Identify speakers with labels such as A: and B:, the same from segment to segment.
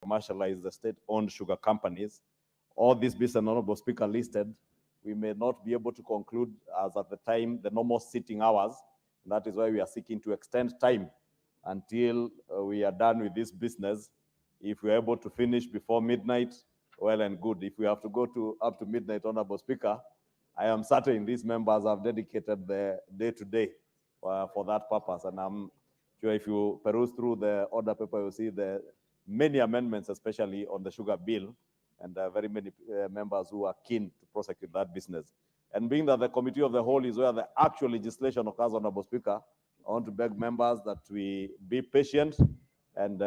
A: commercialize the state-owned sugar companies. All these bills, and Honorable Speaker listed, we may not be able to conclude as at the time the normal sitting hours. That is why we are seeking to extend time until we are done with this business. If we are able to finish before midnight, well and good. If we have to go up to midnight, Honorable Speaker, I am certain these members have dedicated the day to day for that purpose. And I'm sure if you peruse through the order paper, you'll see the many amendments, especially on the sugar bill, and very many members who are keen to prosecute that business. And being that the committee of the whole is where the actual legislation occurs, Honorable Speaker, I want to beg members that we be patient and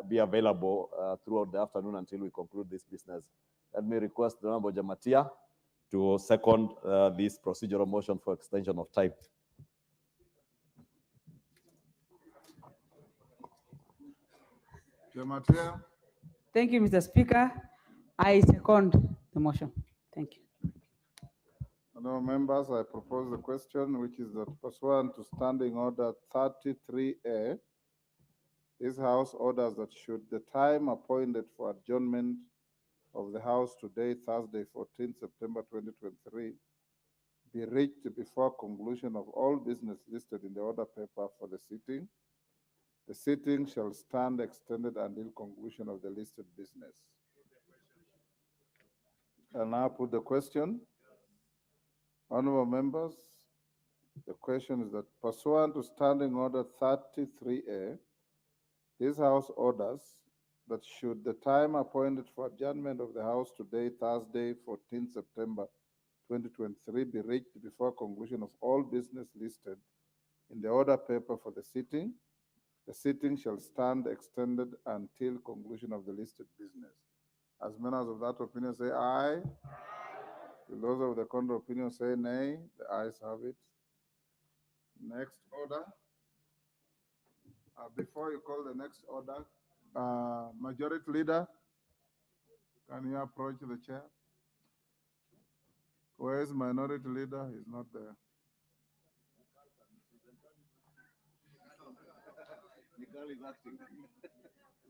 A: be available throughout the afternoon until we conclude this business. Let me request the Honorable Jamatia to second this procedural motion for extension of time.
B: Jamatia.
C: Thank you, Mr. Speaker. I second the motion. Thank you.
B: Hello, members. I propose the question, which is that pursuant to Standing Order 33A, this House orders that should the time appointed for adjournment of the House today, Thursday, 14 September 2023, be reached before conclusion of all business listed in the order paper for the sitting shall stand extended until conclusion of the listed business. I'll now put the question. Honorable members, the question is that pursuant to Standing Order 33A, this House orders that should the time appointed for adjournment of the House today, Thursday, 14 September 2023, be reached before conclusion of all business listed in the order paper for the sitting shall stand extended until conclusion of the listed business. As members of that opinion say aye. Will those of the contrary opinion say nay? The ayes have it. Next order. Before you call the next order, Majority Leader, can you approach the chair? Where is Minority Leader? He's not there.
A: Nikal is acting.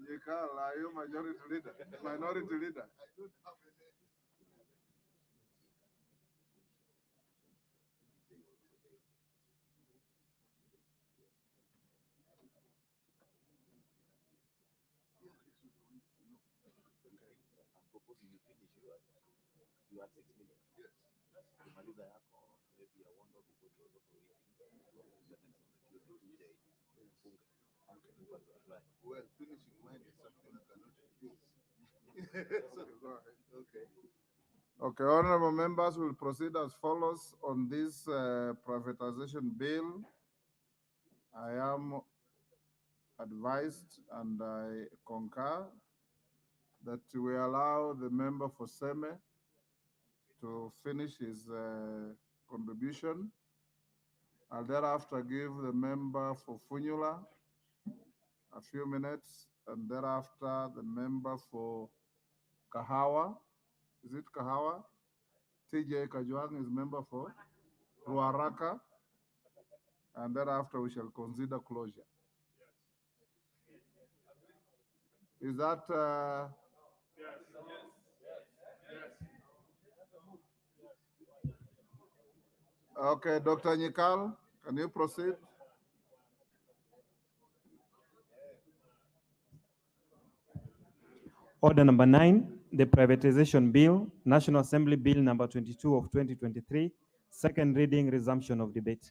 B: Nikal, are you Majority Leader? Minority Leader?
A: You had 6 minutes. Yes. Maybe I wonder because you also
B: well, finishing mine is something I cannot refuse. So, go ahead. Okay. Okay, honorable members will proceed as follows on this privatization bill. I am advised and I concur that we allow the member for Seme to finish his contribution. I'll thereafter give the member for Funyula a few minutes, and thereafter the member for Kahawa. Is it Kahawa? TJ Kajwang is member for Ruaraka, and thereafter we shall consider closure. Is that yes. Okay, Dr. Nikal, can you proceed?
D: Order number 9, the Privatization Bill, National Assembly Bill number 22 of 2023, second reading, resumption of debate.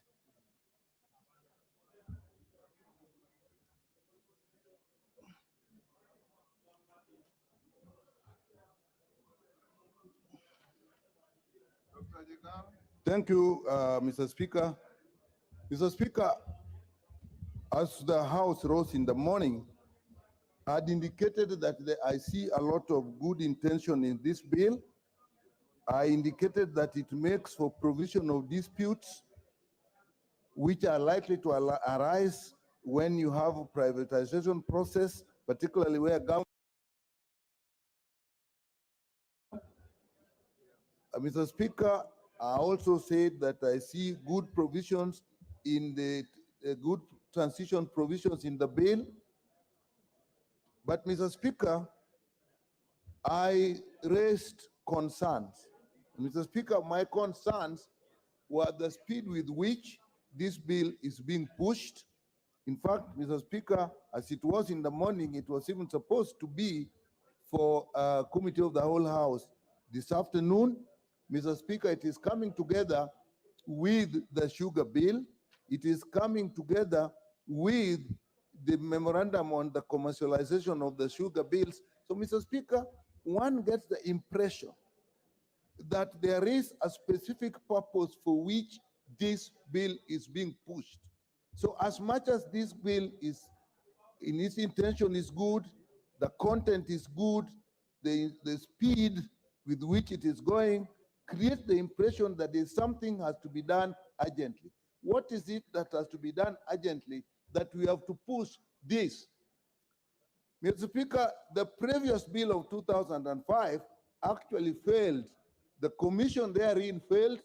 E: Thank you, Mr. Speaker. Mr. Speaker, as the House rose in the morning, I had indicated that I see a lot of good intention in this bill. I indicated that it makes for provision of disputes which are likely to arise when you have a privatization process, particularly where government. Mr. Speaker, I also said that I see good provisions in the good transition provisions in the bill. But Mr. Speaker, I raised concerns. Mr. Speaker, my concerns were the speed with which this bill is being pushed. In fact, Mr. Speaker, as it was in the morning, it was even supposed to be for a committee of the whole House this afternoon. Mr. Speaker, it is coming together with the sugar bill. It is coming together with the memorandum on the commercialization of the sugar bills. So, Mr. Speaker, one gets the impression that there is a specific purpose for which this bill is being pushed. So as much as this bill is, in its intention is good, the content is good, the speed with which it is going creates the impression that there's something has to be done urgently. What is it that has to be done urgently that we have to push this? Mr. Speaker, the previous bill of 2005 actually failed. The commission therein failed,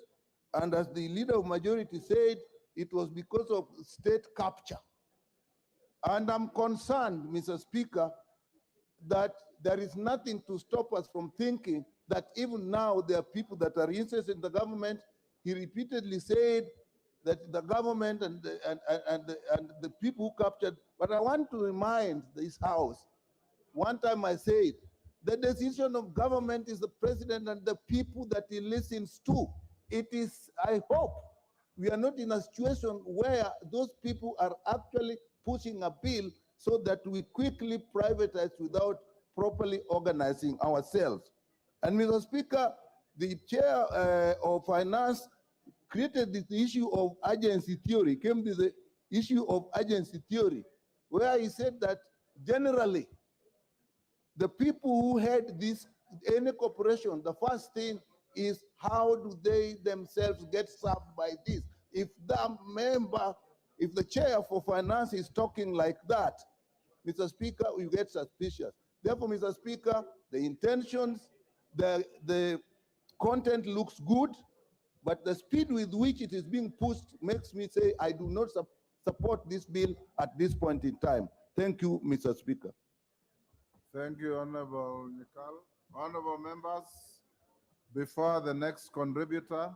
E: and as the leader of majority said, it was because of state capture. And I'm concerned, Mr. Speaker, that there is nothing to stop us from thinking that even now there are people that are interested in the government. He repeatedly said that the government and the people who captured, but I want to remind this House, one time I said, the decision of government is the president and the people that he listens to. It is, I hope, we are not in a situation where those people are actually pushing a bill so that we quickly privatize without properly organizing ourselves. And Mr. Speaker, the chair of finance created this issue of urgency theory, came to the issue of urgency theory, where he said that generally, the people who head this, any corporation, the first thing is how do they themselves get served by this? If the member, if the chair for finance is talking like that, Mr. Speaker, you get suspicious. Therefore, Mr. Speaker, the intentions, the content looks good, but the speed with which it is being pushed makes me say I do not support this bill at this point in time. Thank you, Mr. Speaker.
B: Thank you, Honorable Nikal. Honorable members, before the next contributor,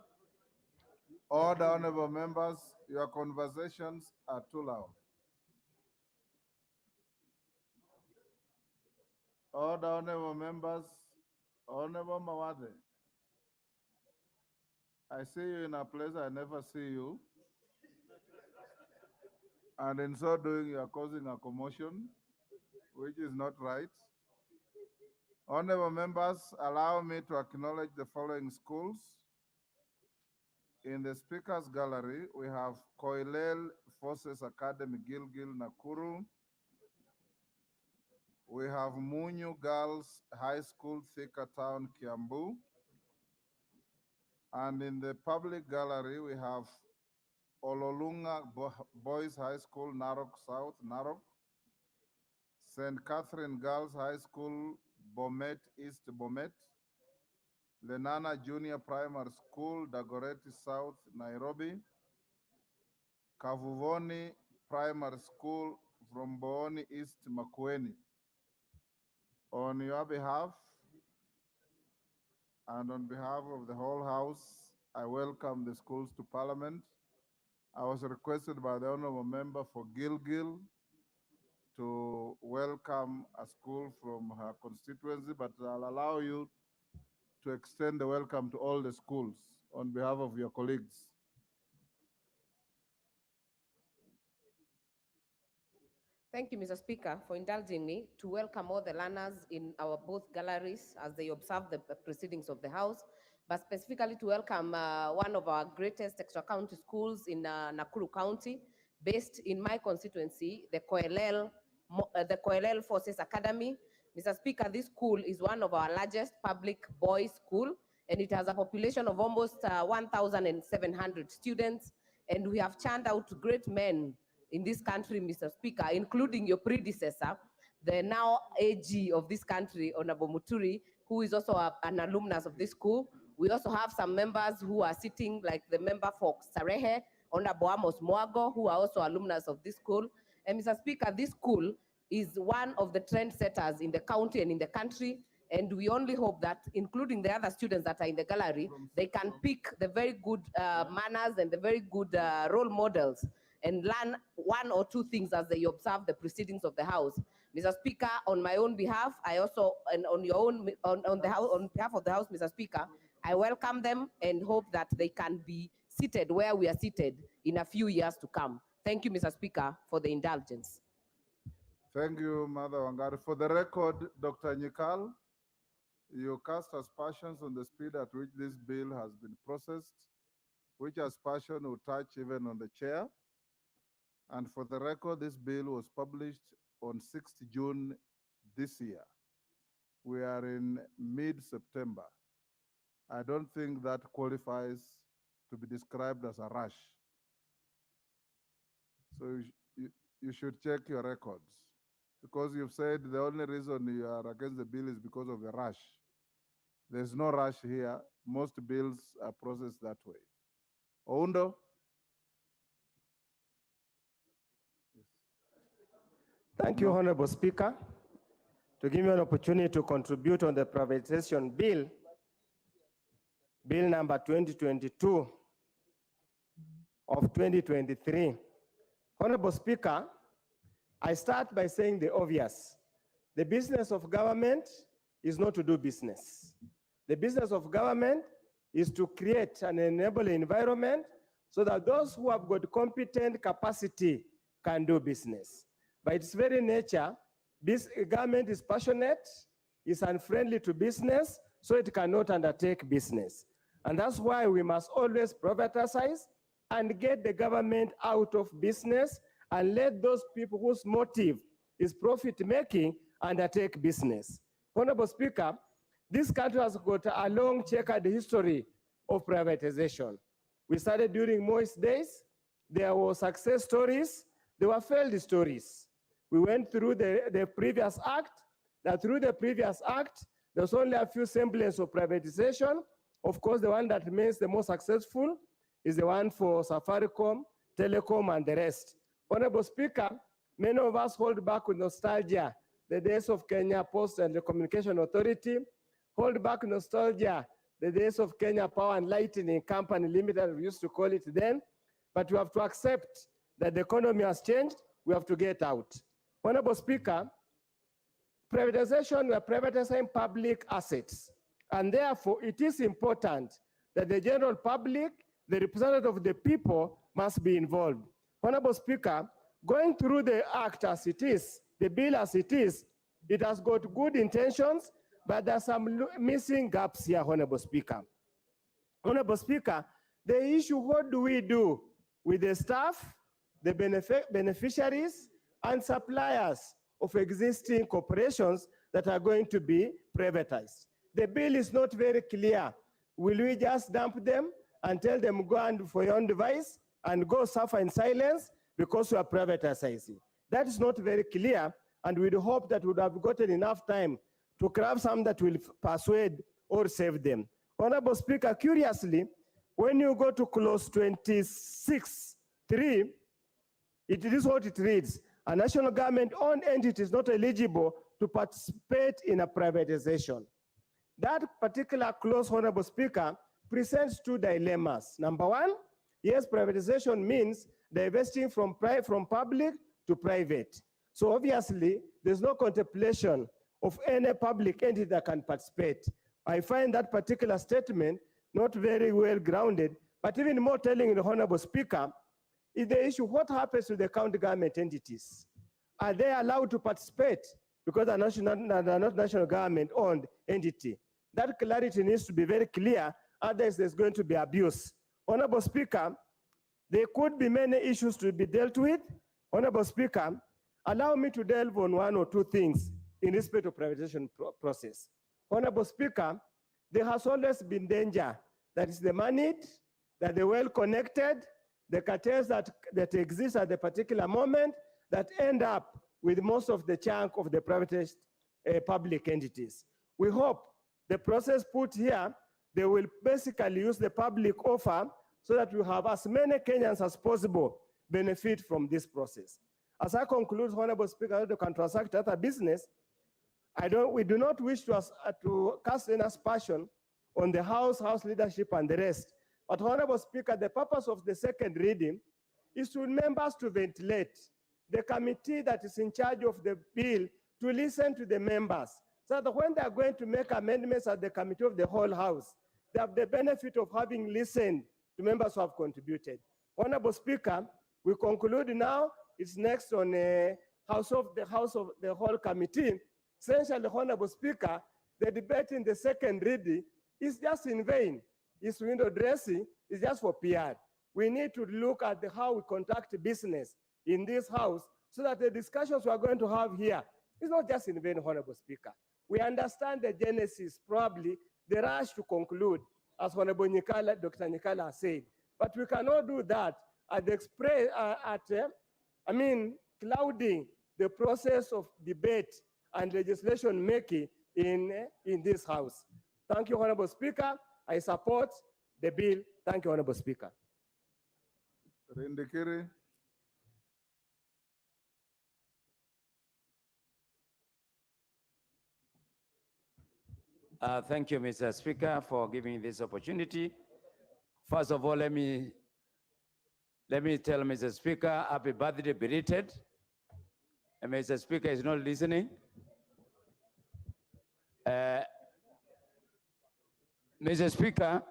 B: all the honorable members, your conversations are too loud. All the honorable members, Honorable Mawade, I see you in a place I never see you. And in so doing, you are causing a commotion, which is not right. Honorable members, allow me to acknowledge the following schools. In the Speaker's Gallery, we have Koilel Forces Academy, Gilgil, Nakuru. We have Munyu Girls High School, Thika Town, Kiambu. And in the public gallery, we have Ololunga Boys High School, Narok South, Narok. St. Catherine Girls High School, Bomet East, Bomet. Lenana Junior Primary School, Dagoretti South, Nairobi. Kavuvoni Primary School from Booni East, Makueni. On your behalf and on behalf of the whole House, I welcome the schools to Parliament. I was requested by the honorable member for Gilgil to welcome a school from her constituency, but I'll allow you to extend the welcome to all the schools on behalf of your colleagues.
F: Thank you, Mr. Speaker, for indulging me to welcome all the learners in our both galleries as they observe the proceedings of the House, but specifically to welcome one of our greatest extra-county schools in Nakuru County, based in my constituency, the Koilel Forces Academy. Mr. Speaker, this school is one of our largest public boys' school, and it has a population of almost 1,700 students, and we have churned out great men in this country, Mr. Speaker, including your predecessor, the now AG of this country, Honorable Muturi, who is also an alumnus of this school. We also have some members who are sitting, like the member for Sarehe, Honorable Amos Mwago, who are also alumnus of this school. And Mr. Speaker, this school is one of the trendsetters in the county and in the country. And we only hope that, including the other students that are in the gallery, they can pick the very good manners and the very good role models and learn one or two things as they observe the proceedings of the House. Mr. Speaker, on my own behalf, I also, and on your own, on behalf of the House, Mr. Speaker, I welcome them and hope that they can be seated where we are seated in a few years to come. Thank you, Mr. Speaker, for the indulgence.
B: Thank you, Mother Wangari. For the record, Dr. Nyikal, you cast aspersions on the speed at which this bill has been processed, which aspersion will touch even on the chair. And for the record, this bill was published on 6th June this year. We are in mid-September. I don't think that qualifies to be described as a rush. So you should check your records, because you've said the only reason you are against the bill is because of the rush. There's no rush here. Most bills are processed that way. Oundo?
G: Thank you, Honorable Speaker, to give me an opportunity to contribute on the privatization bill, bill number 2022 of 2023. Honorable Speaker, I start by saying the obvious. The business of government is not to do business. The business of government is to create an enabling environment so that those who have got competent capacity can do business. By its very nature, this government is passionate, is unfriendly to business, so it cannot undertake business. And that's why we must always privatize and get the government out of business and let those people whose motive is profit-making undertake business. Honorable Speaker, this country has got a long checkered history of privatization. We started during Moi's days. There were success stories. There were failed stories. We went through the previous act. That through the previous act, there's only a few semblance of privatization. Of course, the one that remains the most successful is the one for Safaricom, Telecom, and the rest. Honorable Speaker, many of us hold back with nostalgia the days of Kenya Post and the Communication Authority, hold back nostalgia the days of Kenya Power and Lighting Company Limited, we used to call it then, but we have to accept that the economy has changed, we have to get out. Honorable Speaker, privatization, we are privatizing public assets, and therefore it is important that the general public, the representative of the people, must be involved. Honorable Speaker, going through the act as it is, the bill as it is, it has got good intentions, but there's some missing gaps here, Honorable Speaker. Honorable Speaker, the issue, what do we do with the staff, the beneficiaries, and suppliers of existing corporations that are going to be privatized? The bill is not very clear. Will we just dump them and tell them go and for your own device and go suffer in silence because we are privatizing? That is not very clear, and we'd hope that we would have gotten enough time to craft something that will persuade or save them. Honorable Speaker, curiously, when you go to clause 26.3, it is what it reads: a national government-owned entity is not eligible to participate in a privatization. That particular clause, Honorable Speaker, presents two dilemmas. Number one, yes, privatization means divesting from public to private. So obviously, there's no contemplation of any public entity that can participate. I find that particular statement not very well grounded, but even more telling, the Honorable Speaker, is the issue, what happens to the county government entities? Are they allowed to participate? Because they're not national government-owned entity. That clarity needs to be very clear, otherwise there's going to be abuse. Honorable Speaker, there could be many issues to be dealt with. Honorable Speaker, allow me to delve on one or two things in respect of privatization process. Honorable Speaker, there has always been danger that is the moneyed, that the well-connected, the cartels that exist at the particular moment that end up with most of the chunk of the privatized public entities. We hope the process put here, they will basically use the public offer so that we have as many Kenyans as possible benefit from this process. As I conclude, Honorable Speaker, to transact other business, We do not wish to cast any aspersion on the House leadership and the rest. But Honorable Speaker, the purpose of the second reading is to members to ventilate, the committee that is in charge of the bill to listen to the members, so that when they are going to make amendments at the committee of the whole House, they have the benefit of having listened to members who have contributed. Honorable Speaker, we conclude now. It's next on the House of the whole committee. Essentially, Honorable Speaker, the debate in the second reading is just in vain. It's window dressing, it's just for PR. We need to look at how we conduct business in this House so that the discussions we are going to have here is not just in vain, Honorable Speaker. We understand the genesis, probably the rush to conclude, as Honorable Dr. Nyikala said. But we cannot do that clouding the process of debate and legislation making in this House. Thank you, Honorable Speaker. I support the bill. Thank you, Honorable Speaker.
B: Rindikiri.
H: Thank you, Mr. Speaker, for giving this opportunity. First of all, let me tell Mr. Speaker, happy birthday belated. And Mr. Speaker is not listening. Mr. Speaker,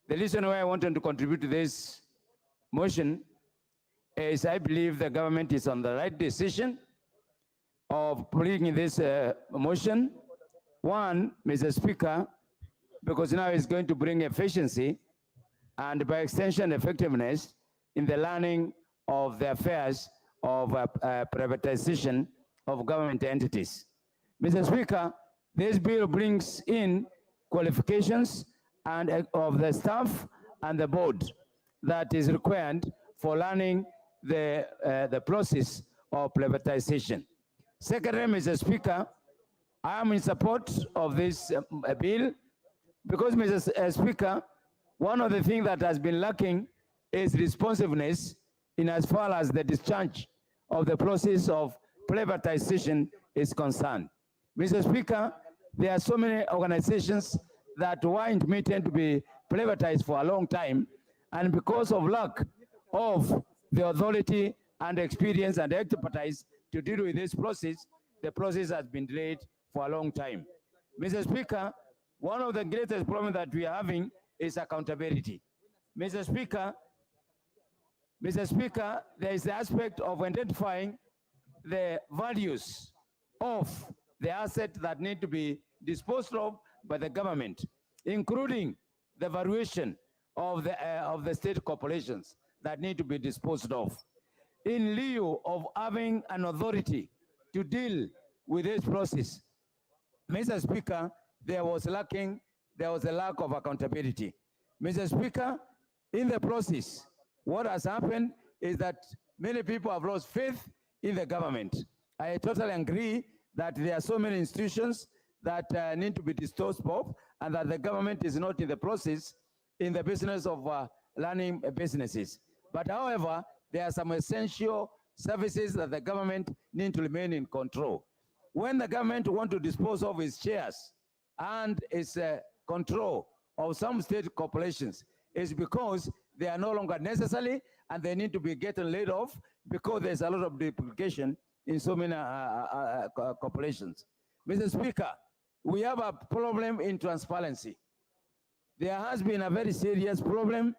H: the reason why I wanted to contribute to this motion is I believe the government is on the right decision of bringing this motion. One, Mr. Speaker, because now it's going to bring efficiency and by extension effectiveness in the learning of the affairs of privatization of government entities. Mr. Speaker, this bill brings in qualifications and of the staff and the board that is required for learning the process of privatization. Secondly, Mr. Speaker, I am in support of this bill because, Mr. Speaker, one of the things that has been lacking is responsiveness in as far as the discharge of the process of privatization is concerned. Mr. Speaker, there are so many organizations that were intended to be privatized for a long time, and because of lack of the authority and experience and expertise to deal with this process, the process has been delayed for a long time. Mr. Speaker, one of the greatest problems that we are having is accountability. Mr. Speaker, there is the aspect of identifying the values of the assets that need to be disposed of by the government, including the valuation of the state corporations that need to be disposed of. In lieu of having an authority to deal with this process, Mr. Speaker, there was a lack of accountability. Mr. Speaker, in the process, what has happened is that many people have lost faith in the government. I totally agree that there are so many institutions that need to be disposed of, and that the government is not in the process, in the business of running businesses. But however, there are some essential services that the government need to remain in control. When the government wants to dispose of its shares and its control of some state corporations, it's because they are no longer necessary and they need to be getting laid off because there's a lot of duplication in so many corporations. Mr. Speaker, we have a problem in transparency. There has been a very serious problem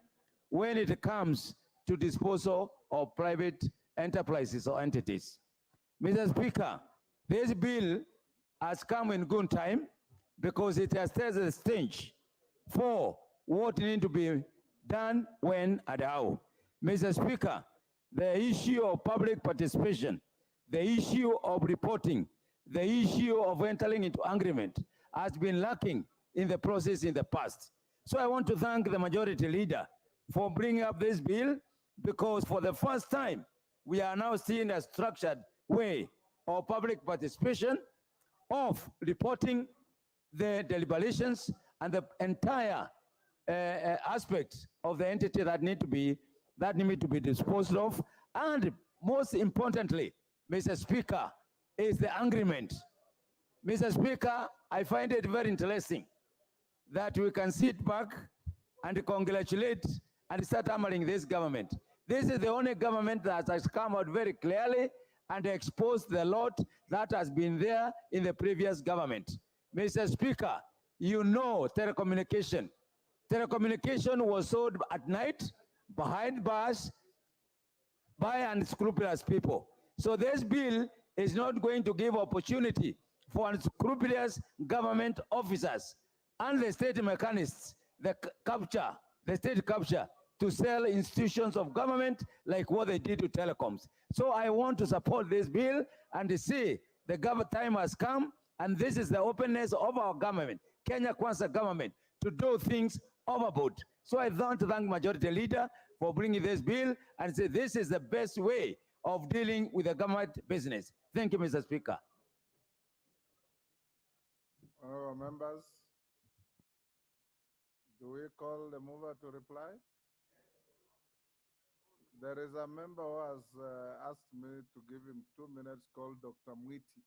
H: when it comes to disposal of private enterprises or entities. Mr. Speaker, this bill has come in good time because it has set the stage for what needs to be done when and how. Mr. Speaker, the issue of public participation, the issue of reporting, the issue of entering into agreement has been lacking in the process in the past. So I want to thank the majority leader for bringing up this bill, because for the first time, we are now seeing a structured way of public participation, of reporting the deliberations and the entire aspects of the entity that need to be disposed of. And most importantly, Mr. Speaker, is the agreement. Mr. Speaker, I find it very interesting that we can sit back and congratulate and start hammering this government. This is the only government that has come out very clearly and exposed the lot that has been there in the previous government. Mr. Speaker, you know telecommunication. Telecommunication was sold at night, behind bars, by unscrupulous people. So this bill is not going to give opportunity for unscrupulous government officers and the state mechanists, the state capture, to sell institutions of government like what they did to telecoms. So I want to support this bill and see the time has come, and this is the openness of our government, Kenya Kwanza government, to do things overboard. So I want to thank Majority Leader for bringing this bill and say this is the best way of dealing with the government business. Thank you, Mr. Speaker.
B: Honorable members, do we call the mover to reply? There is a member who has asked me to give him 2 minutes called Dr. Mwiti.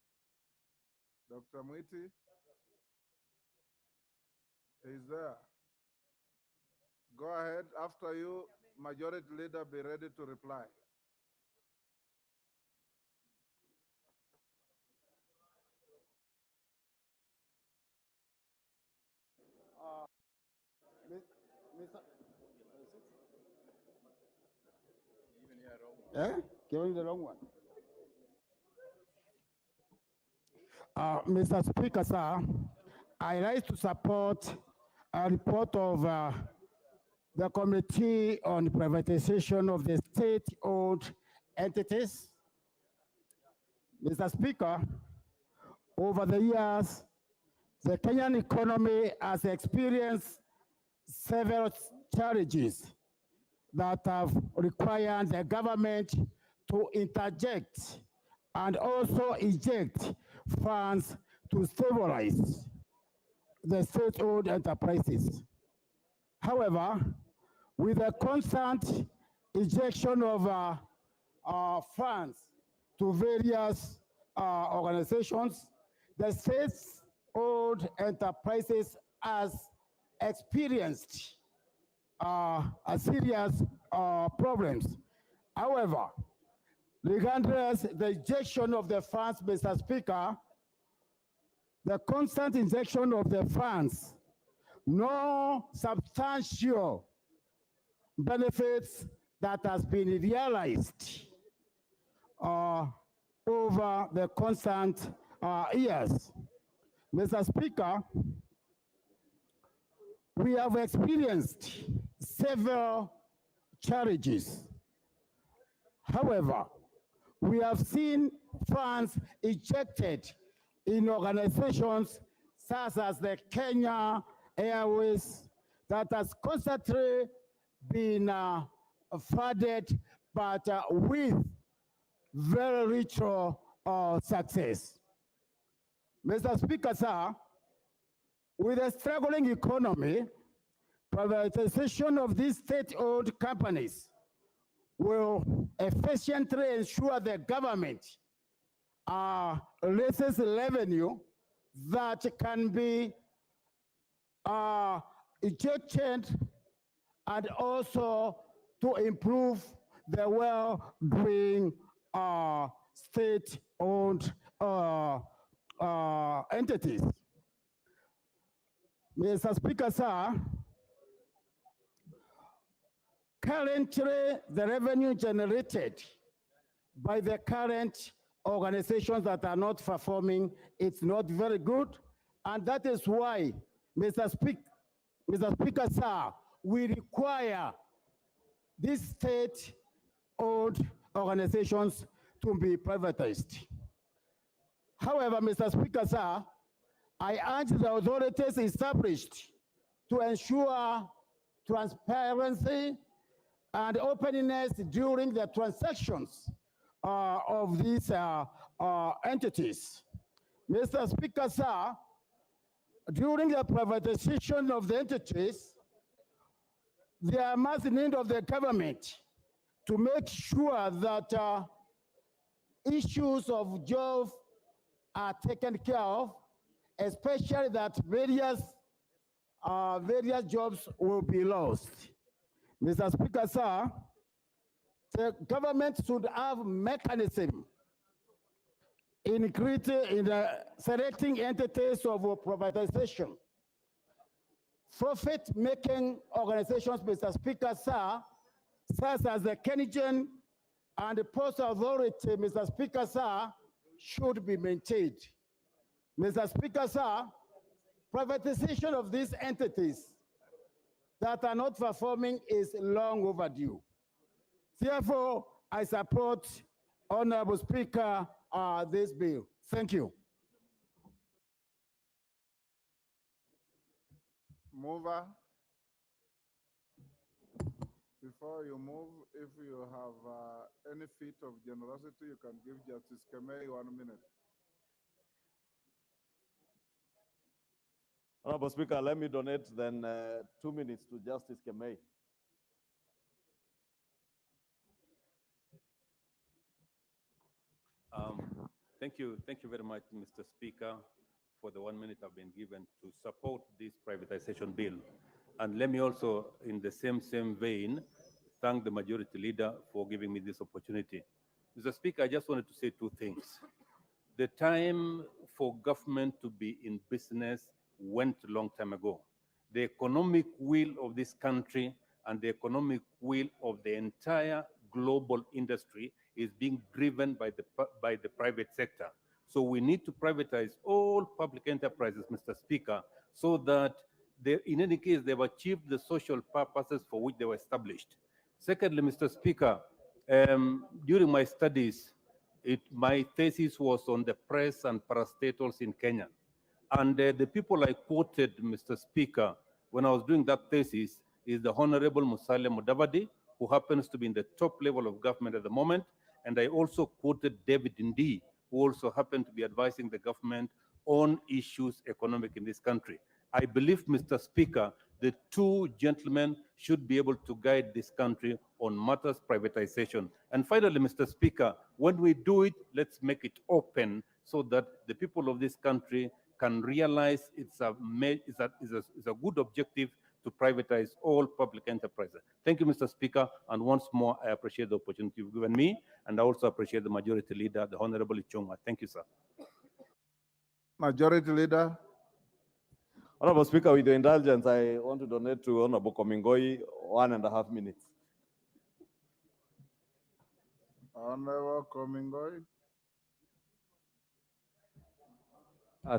B: Dr. Mwiti is there. Go ahead. After you, Majority Leader, be ready to reply.
I: Giving the wrong one. Mr. Speaker, sir, I rise to support a report of the Committee on Privatization of the State-Owned Entities. Mr. Speaker, over the years, the Kenyan economy has experienced several challenges that have required the government to interject and also inject funds to stabilize the state-owned enterprises. However, with the constant injection of funds to various organizations, the state-owned enterprises has experienced a serious problems. However, regardless the injection of the funds, Mr. Speaker, the constant injection of the funds, no substantial benefits that has been realized over the constant years. Mr. Speaker, we have experienced several challenges. However, we have seen funds injected in organizations such as the Kenya Airways that has constantly been funded, but with very little success. Mr. Speaker, sir, with a struggling economy, privatization of these state-owned companies will efficiently ensure the government raises revenue that can be injected and also to improve the well-doing state-owned entities. Mr. Speaker, sir, currently the revenue generated by the current organizations that are not performing, it's not very good. And that is why, Mr. Speaker, sir, we require these state-owned organizations to be privatized. However, Mr. Speaker, sir, I urge the authorities established to ensure transparency and openness during the transactions of these entities. Mr. Speaker, sir, during the privatization of the entities, there must be need of the government to make sure that issues of jobs are taken care of especially that various jobs will be lost. Mr. Speaker, sir, the government should have mechanism in selecting entities of privatization. Profit-making organizations, Mr. Speaker, sir, such as the Kenyan and the Postal Authority, Mr. Speaker, sir, should be maintained. Mr. Speaker, sir, privatization of these entities that are not performing is long overdue. Therefore, I support, Honorable Speaker, this bill. Thank you.
B: Mover. Before you move, if you have any feat of generosity, you can give Justice Kemei 1 minute.
A: Honorable Speaker, let me donate then 2 minutes to Justice Kemei.
J: Thank you very much, Mr. Speaker, for the 1 minute I've been given to support this privatization bill. And let me also, in the same vein, thank the majority leader for giving me this opportunity. Mr. Speaker, I just wanted to say 2 things. The time for government to be in business went a long time ago. The economic will of this country and the economic will of the entire global industry is being driven by the private sector. So we need to privatize all public enterprises, Mr. Speaker, so that in any case, they've achieved the social purposes for which they were established. Secondly, Mr. Speaker, during my studies, my thesis was on the press and parastatals in Kenya. And the people I quoted, Mr. Speaker, when I was doing that thesis is the Honorable Musalia Mudavadi, who happens to be in the top level of government at the moment. And I also quoted David Ndii, who also happened to be advising the government on issues economic in this country. I believe, Mr. Speaker, the 2 gentlemen should be able to guide this country on matters privatization. And finally, Mr. Speaker, when we do it, let's make it open so that the people of this country can realize it's a good objective to privatize all public enterprises. Thank you, Mr. Speaker. And once more, I appreciate the opportunity you've given me. And I also appreciate the majority leader, the Honorable Ichung'wa. Thank you, sir.
B: Majority leader.
A: Honorable Speaker, with your indulgence, I want to donate to Honorable Komingoi 1.5 minutes.
B: Honorable Komingoi.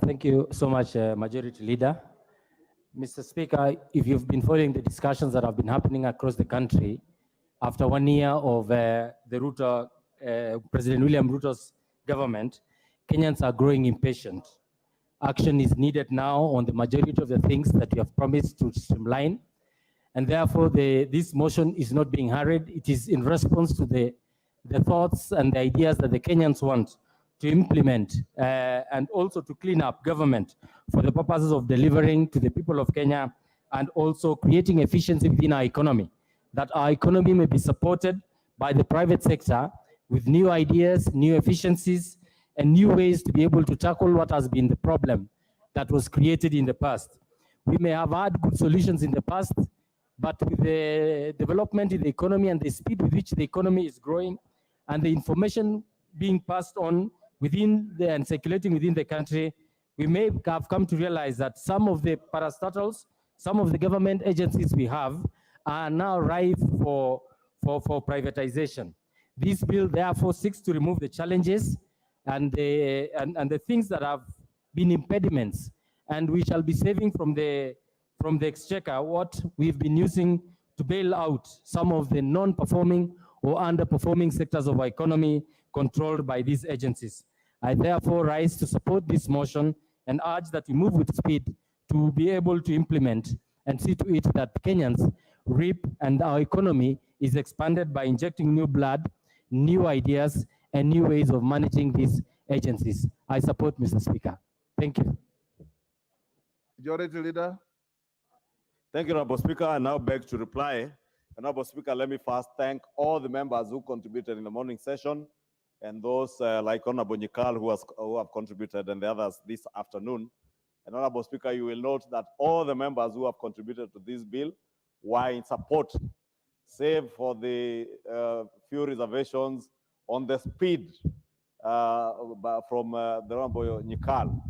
K: Thank you so much, Majority Leader. Mr. Speaker, if you've been following the discussions that have been happening across the country, after 1 year of President William Ruto's government, Kenyans are growing impatient. Action is needed now on the majority of the things that you have promised to streamline. And therefore, this motion is not being hurried. It is in response to the thoughts and the ideas that the Kenyans want to implement and also to clean up government for the purposes of delivering to the people of Kenya and also creating efficiency within our economy, that our economy may be supported by the private sector with new ideas, new efficiencies, and new ways to be able to tackle what has been the problem that was created in the past. We may have had good solutions in the past, but with the development in the economy and the speed with which the economy is growing and the information being passed on within and circulating within the country, we may have come to realize that some of the parastatals, some of the government agencies we have are now ripe for privatization. This bill therefore seeks to remove the challenges and the things that have been impediments, and we shall be saving from the exchequer what we've been using to bail out some of the non-performing or underperforming sectors of our economy controlled by these agencies. I therefore rise to support this motion and urge that we move with speed to be able to implement and see to it that Kenyans reap and our economy is expanded by injecting new blood, new ideas, and new ways of managing these agencies. I support, Mr. Speaker. Thank you.
B: Majority Leader.
A: Thank you, Honorable Speaker. I now beg to reply. Honorable Speaker, let me first thank all the members who contributed in the morning session and those like Honorable Nyikal who have contributed and the others this afternoon. And Honorable Speaker, you will note that all the members who have contributed to this bill were in support, save for the few reservations on the speed from the Honorable Nyikal.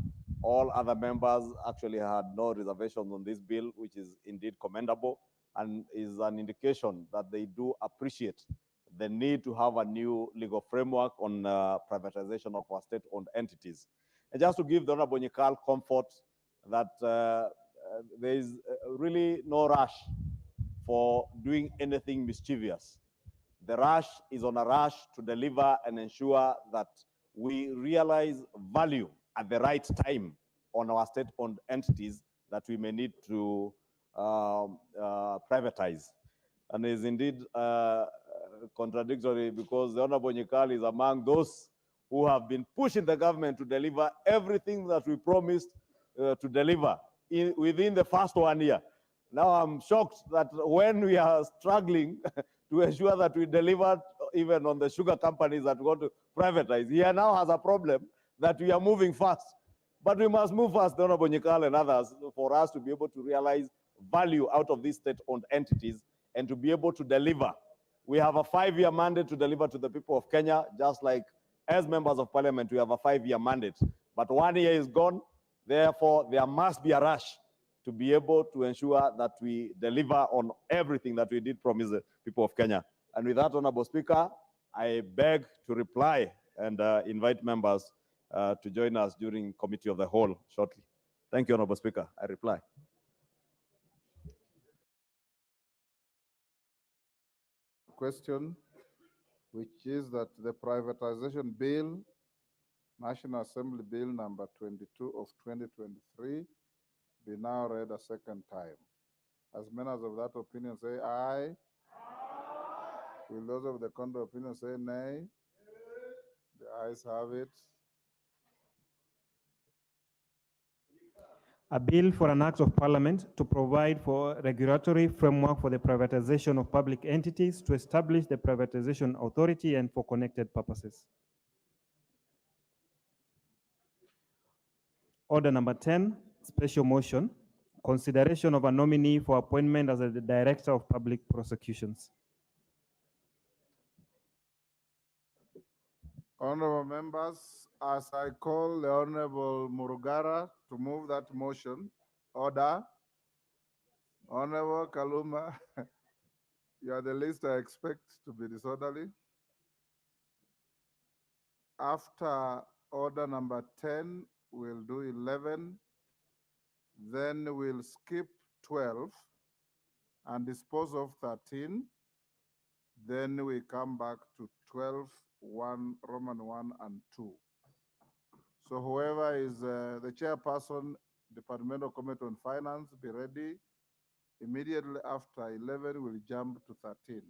A: All other members actually had no reservations on this bill, which is indeed commendable and is an indication that they do appreciate the need to have a new legal framework on privatization of our state-owned entities. And just to give the Honorable Nyikal comfort that there is really no rush for doing anything mischievous. The rush is on a rush to deliver and ensure that we realize value at the right time on our state-owned entities that we may need to privatize. And is indeed contradictory because the Honorable Nyikal is among those who have been pushing the government to deliver everything that we promised to deliver within the first 1 year. Now I'm shocked that when we are struggling to ensure that we delivered even on the sugar companies that we want to privatize, he now has a problem that we are moving fast. But we must move fast, the Honorable Nyikal and others, for us to be able to realize value out of these state-owned entities and to be able to deliver. We have a 5-year mandate to deliver to the people of Kenya, just like as members of parliament, we have a 5-year mandate. But 1 year is gone, therefore there must be a rush to be able to ensure that we deliver on everything that we did promise the people of Kenya. And with that, Honorable Speaker, I beg to reply and invite members to join us during Committee of the Whole shortly. Thank you, Honorable Speaker. I reply.
B: Question, which is that the privatization bill, National Assembly Bill number 22 of 2023, be now read a second time. As members of that opinion say aye. Will those of the contrary opinion say nay? The ayes have it.
D: A bill for an act of parliament to provide for regulatory framework for the privatization of public entities, to establish the privatization authority and for connected purposes. Order number 10, special motion, consideration of a nominee for appointment as the Director of Public Prosecutions.
B: Honorable members, as I call the Honorable Murugara to move that motion, order. Honorable Kaluma, you are the least I expect to be disorderly. After order number 10, we'll do 11, then we'll skip 12 and dispose of 13. Then we come back to 12, 1, Roman 1 and 2. So whoever is the chairperson, Departmental Committee on Finance, be ready. Immediately after 11, we'll jump to 13.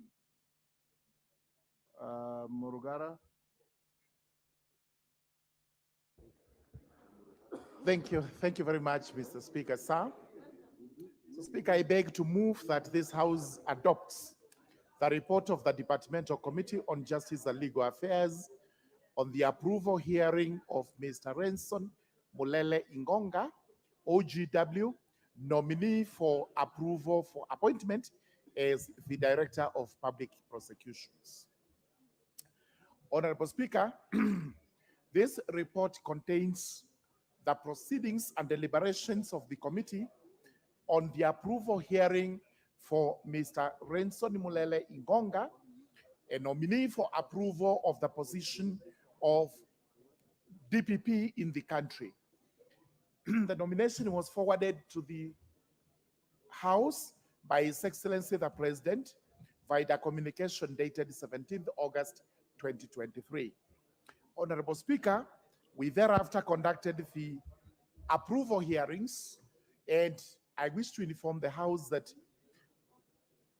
B: Murugara?
L: Thank you. Thank you very much, Mr. Speaker, sir. So, Speaker, I beg to move that this House adopts the report of the Departmental Committee on Justice and Legal Affairs on the approval hearing of Mr. Renson Mulele Ingonga, OGW, nominee for approval for appointment as the Director of Public Prosecutions. Honorable Speaker, this report contains the proceedings and deliberations of the committee on the approval hearing for Mr. Renson Mulele Ingonga, a nominee for approval of the position of DPP in the country. The nomination was forwarded to the House by His Excellency the President via the communication dated 17th August 2023. Honorable Speaker, we thereafter conducted the approval hearings, and I wish to inform the House that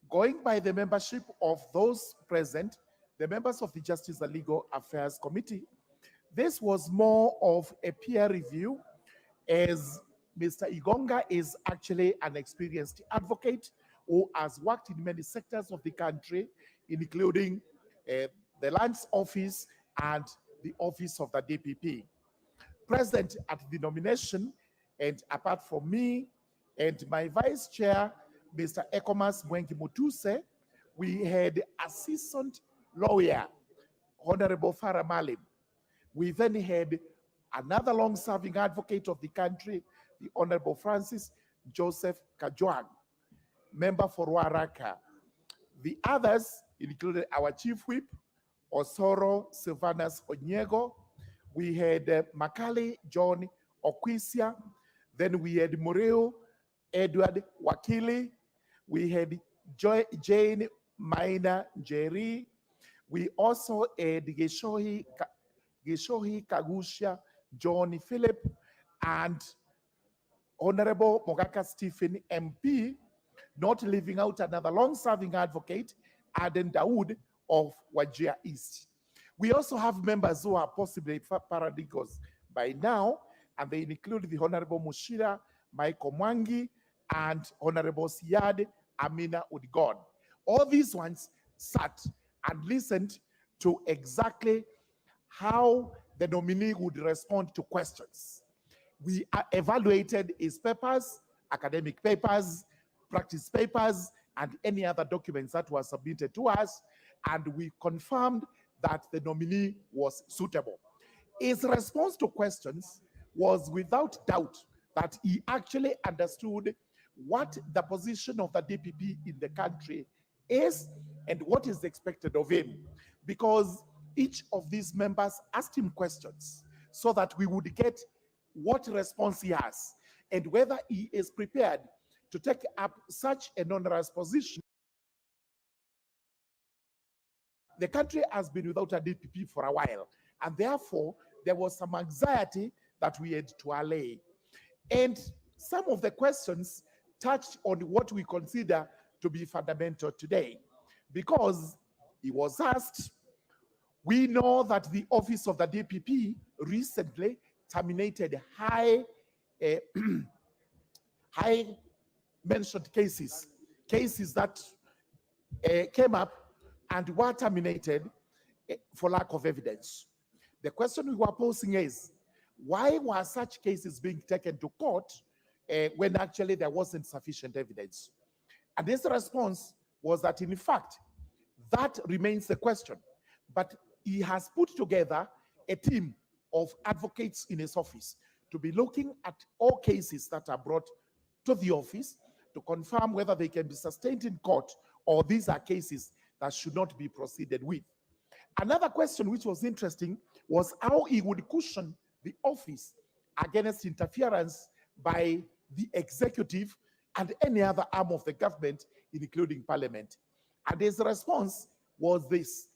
L: going by the membership of those present, the members of the Justice and Legal Affairs Committee, this was more of a peer review, as Mr. Igonga is actually an experienced advocate who has worked in many sectors of the country, including the Lands Office and the Office of the DPP. Present at the nomination And apart from me and my vice chair, Mr. Ekomas Mwengi Mutuse, we had assistant lawyer, Honorable Farah Malim. We then had another long-serving advocate of the country, the Honorable Francis Joseph Kajwang, member for Ruaraka. The others included our chief whip, Osoro Sylvanus Onyego. We had Makali John Okwisia. Then we had Mureo Edward Wakili. We had Jane Maina Jerry. We also had Geshohi Kagusha John Philip and Honorable Mogaka Stephen MP, not leaving out another long-serving advocate, Aden Dawood of Wajir East. We also have members who are possibly paralegals by now, and they include the Honorable Mushira Michael Mwangi and Honorable Siad Amina Udgon. All these ones sat and listened to exactly how the nominee would respond to questions. We evaluated his papers, academic papers, practice papers, and any other documents that were submitted to us, and we confirmed that the nominee was suitable. His response to questions was without doubt that he actually understood what the position of the DPP in the country is and what is expected of him, because each of these members asked him questions so that we would get what response he has and whether he is prepared to take up such an onerous position. The country has been without a DPP for a while, and therefore there was some anxiety that we had to allay. And some of the questions touched on what we consider to be fundamental today, because he was asked, we know that the office of the DPP recently terminated high mentioned cases that came up and were terminated for lack of evidence. The question we were posing is, why were such cases being taken to court when actually there wasn't sufficient evidence? And his response was that, in fact, that remains the question. But he has put together a team of advocates in his office to be looking at all cases that are brought to the office to confirm whether they can be sustained in court or these are cases that should not be proceeded with. Another question which was interesting was how he would cushion the office against interference by the executive and any other arm of the government, including parliament. And his response was this,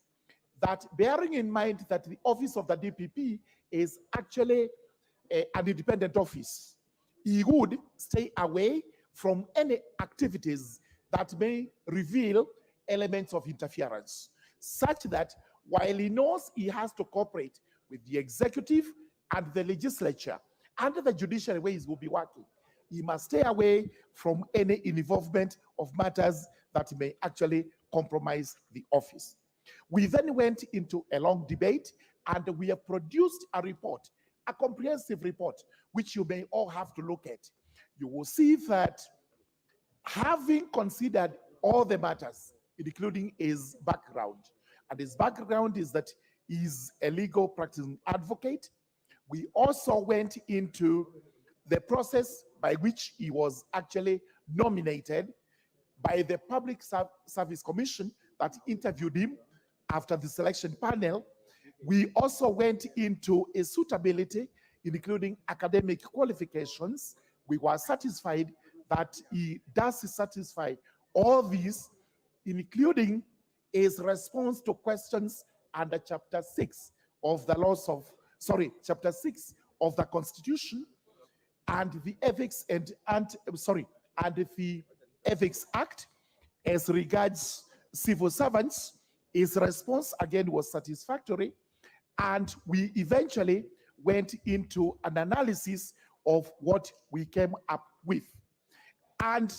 L: that bearing in mind that the office of the DPP is actually an independent office, he would stay away from any activities that may reveal elements of interference, such that while he knows he has to cooperate with the executive and the legislature and the judiciary where he will be working, he must stay away from any involvement of matters that may actually compromise the office. We then went into a long debate, and we have produced a report, a comprehensive report, which you may all have to look at. You will see that having considered all the matters, including his background, and his background is that he's a legal practicing advocate, we also went into the process by which he was actually nominated by the Public Service Commission that interviewed him after the selection panel. We also went into his suitability, including academic qualifications. We were satisfied that he does satisfy all these, including his response to questions under Chapter 6 of the Chapter 6 of the Constitution and the Ethics and the Ethics Act as regards civil servants. His response again was satisfactory, and we eventually went into an analysis of what we came up with. And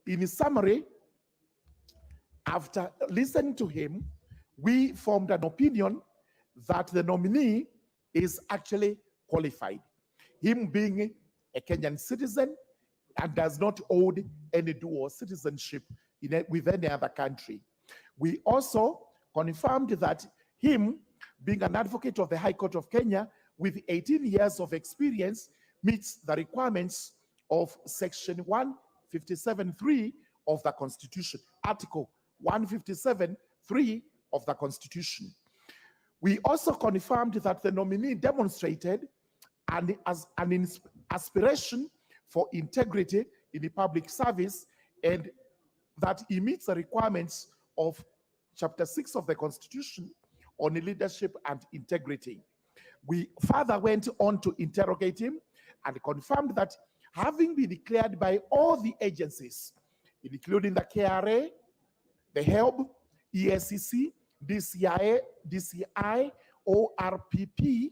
L: in summary, after listening to him, we formed an opinion that the nominee is actually qualified. Him being a Kenyan citizen and does not hold any dual citizenship with any other country. We also confirmed that him, being an advocate of the High Court of Kenya with 18 years of experience, meets the requirements of Section 157.3 of the Constitution, Article 157.3 of the Constitution. We also confirmed that the nominee demonstrated an aspiration for integrity in the public service and that he meets the requirements of Chapter 6 of the Constitution on leadership and integrity. We further went on to interrogate him and confirmed that having been declared by all the agencies, including the KRA, the HELB, ESCC, DCI, ORPP,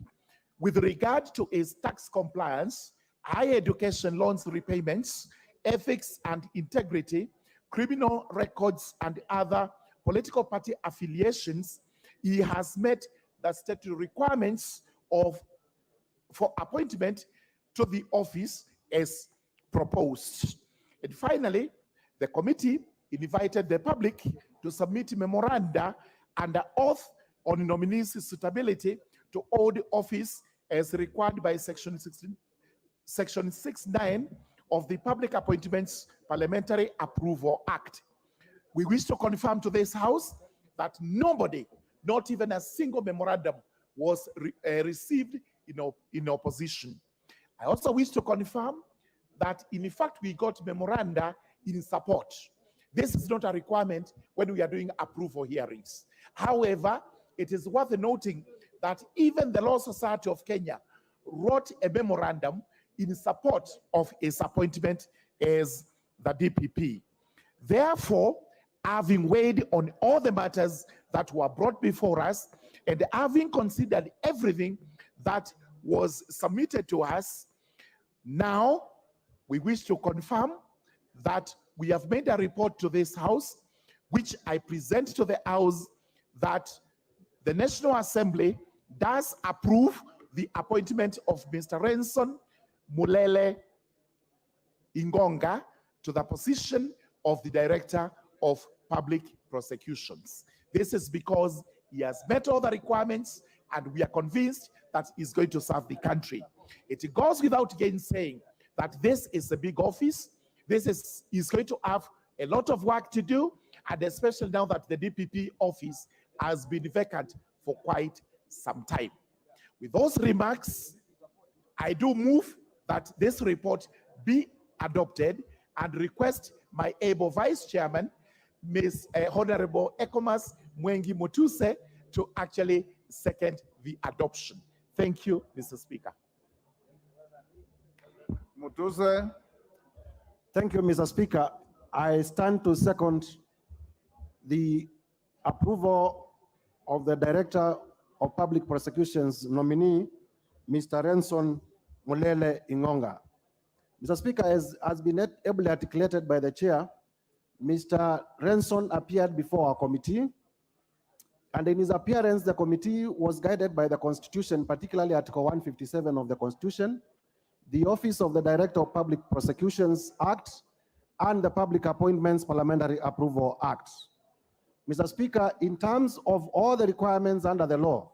L: with regard to his tax compliance, higher education loans repayments, ethics and integrity, criminal records, and other political party affiliations, he has met the statutory requirements for appointment to the office as proposed. And finally, the committee invited the public to submit memoranda under oath on nominees' suitability to hold office as required by Section 6(9) of the Public Appointments Parliamentary Approval Act. We wish to confirm to this House that nobody, not even a single memorandum, was received in opposition. I also wish to confirm that, in fact, we got memoranda in support. This is not a requirement when we are doing approval hearings. However, it is worth noting that even the Law Society of Kenya wrote a memorandum in support of his appointment as the DPP. Therefore, having weighed on all the matters that were brought before us and having considered everything that was submitted to us, now we wish to confirm that we have made a report to this House, which I present to the House, that the National Assembly does approve the appointment of Mr. Renson Mulele Ingonga to the position of the Director of Public Prosecutions. This is because he has met all the requirements and we are convinced that he's going to serve the country. It goes without gainsaying that this is a big office. He's going to have a lot of work to do, and especially now that the DPP office has been vacant for quite some time. With those remarks, I do move that this report be adopted and request my able Vice Chairman, Ms. Honorable Ekomas Mwengi Mutuse, to actually second the adoption. Thank you, Mr. Speaker.
B: Mutuse.
I: Thank you, Mr. Speaker. I stand to second the approval of the Director of Public Prosecutions nominee, Mr. Renson Mulele Ingonga. Mr. Speaker, as has been ably articulated by the chair, Mr. Renson appeared before our committee, and in his appearance, the committee was guided by the Constitution, particularly Article 157 of the Constitution, the Office of the Director of Public Prosecutions Act, and the Public Appointments Parliamentary Approval Act. Mr. Speaker, in terms of all the requirements under the law,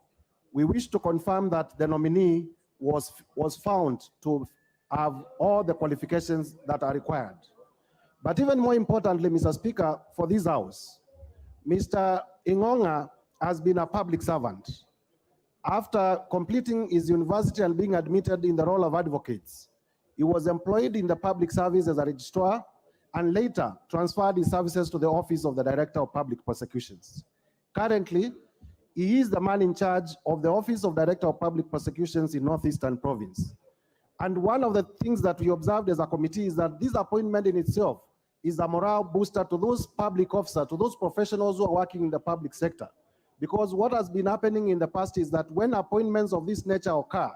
I: we wish to confirm that the nominee was found to have all the qualifications that are required. But even more importantly, Mr. Speaker, for this House, Mr. Ingonga has been a public servant. After completing his university and being admitted in the role of advocates, he was employed in the public service as a registrar and later transferred his services to the Office of the Director of Public Prosecutions. Currently, he is the man in charge of the Office of Director of Public Prosecutions in Northeastern Province. And one of the things that we observed as a committee is that this appointment in itself is a morale booster to those public officers, to those professionals who are working in the public sector. Because what has been happening in the past is that when appointments of this nature occur,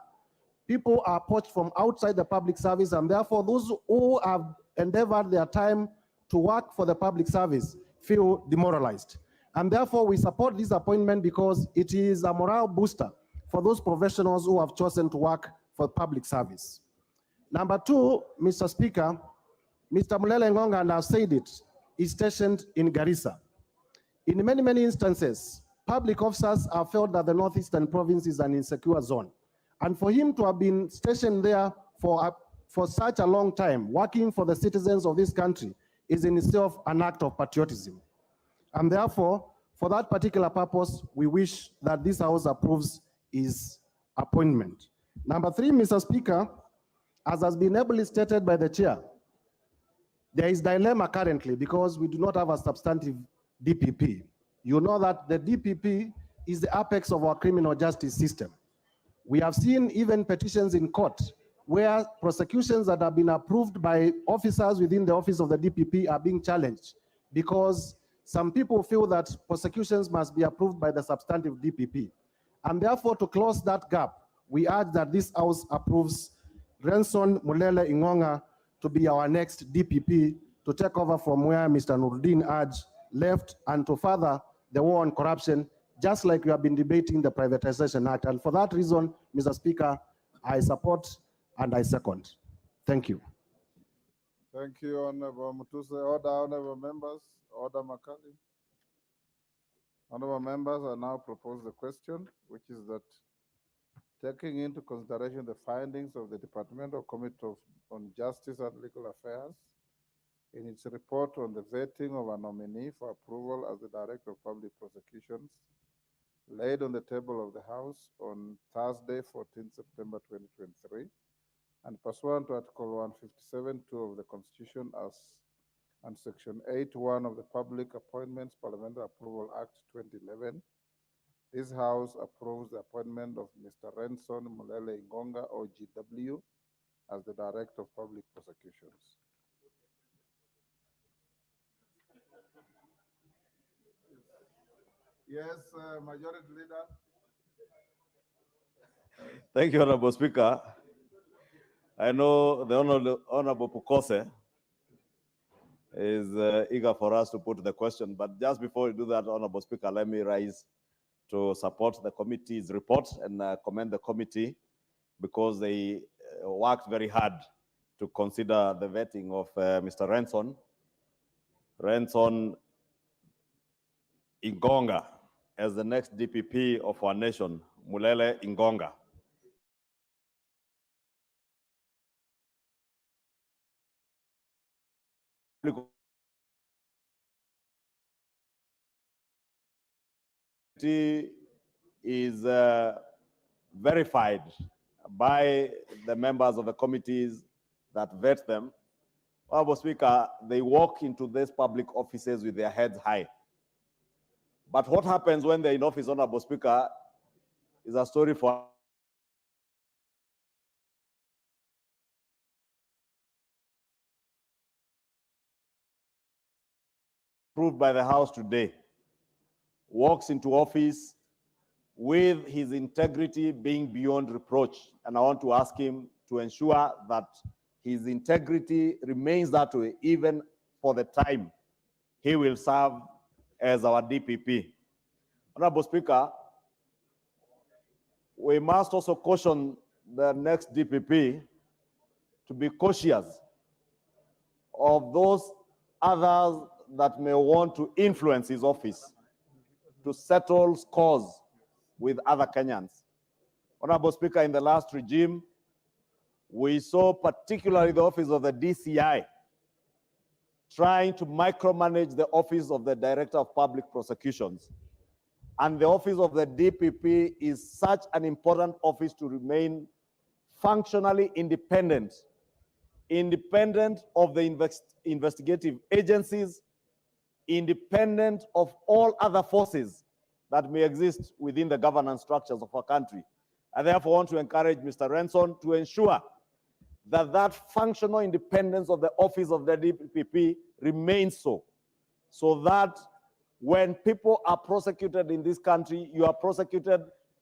I: people are poached from outside the public service, and therefore those who have endeavored their time to work for the public service feel demoralized. And therefore we support this appointment because it is a morale booster for those professionals who have chosen to work for public service. Number two, Mr. Speaker, Mr. Mulele Ngonga now said it, is stationed in Garissa. In many, many instances, public officers have felt that the Northeastern province is an insecure zone. And for him to have been stationed there for such a long time, working for the citizens of this country, is in itself an act of patriotism. And therefore, for that particular purpose, we wish that this House approves his appointment. Number three, Mr. Speaker, as has been ably stated by the chair, there is dilemma currently because we do not have a substantive DPP. You know that the DPP is the apex of our criminal justice system. We have seen even petitions in court where prosecutions that have been approved by officers within the office of the DPP are being challenged because some people feel that prosecutions must be approved by the substantive DPP. And therefore, to close that gap, we urge that this House approves Renson Mulele Ngonga to be our next DPP to take over from where Mr. Nuruddin Aj left and to further the war on corruption, just like we have been debating the Privatization Act. And for that reason, Mr. Speaker, I support and I second. Thank you.
B: Thank you, Honorable Mutuse. Order, honorable members. Order, Makali. Honorable members, I now propose the question, which is that taking into consideration the findings of the Departmental Committee on Justice and Legal Affairs in its report on the vetting of a nominee for approval as the Director of Public Prosecutions, laid on the table of the House on Thursday, 14 September 2023, and pursuant to Article 157(2) of the Constitution and Section 8(1) of the Public Appointments Parliamentary Approval Act 2011, this House approves the appointment of Mr. Renson Mulele Ngonga, OGW, as the Director of Public Prosecutions. Yes, Majority Leader.
A: Thank you, Honorable Speaker. I know the Honorable Pukose is eager for us to put the question, but just before we do that, Honorable Speaker, let me rise to support the committee's report and commend the committee because they worked very hard to consider the vetting of Mr. Renson Ngonga as the next DPP of our nation, Mulele Ngonga. Is verified by the members of the committees that vet them. Honorable Speaker, they walk into these public offices with their heads high. But what happens when they're in office, Honorable Speaker, is a story for approved by the House today. Walks into office with his integrity being beyond reproach. And I want to ask him to ensure that his integrity remains that way, even for the time he will serve as our DPP. Honorable Speaker, we must also caution the next DPP to be cautious of those others that may want to influence his office to settle scores with other Kenyans. Honorable Speaker, in the last regime, we saw particularly the office of the DCI trying to micromanage the office of the Director of Public Prosecutions. And the office of the DPP is such an important office to remain functionally independent of the investigative agencies, independent of all other forces that may exist within the governance structures of our country. I therefore want to encourage Mr. Renson to ensure that that functional independence of the office of the DPP remains so that when people are prosecuted in this country, you are prosecuted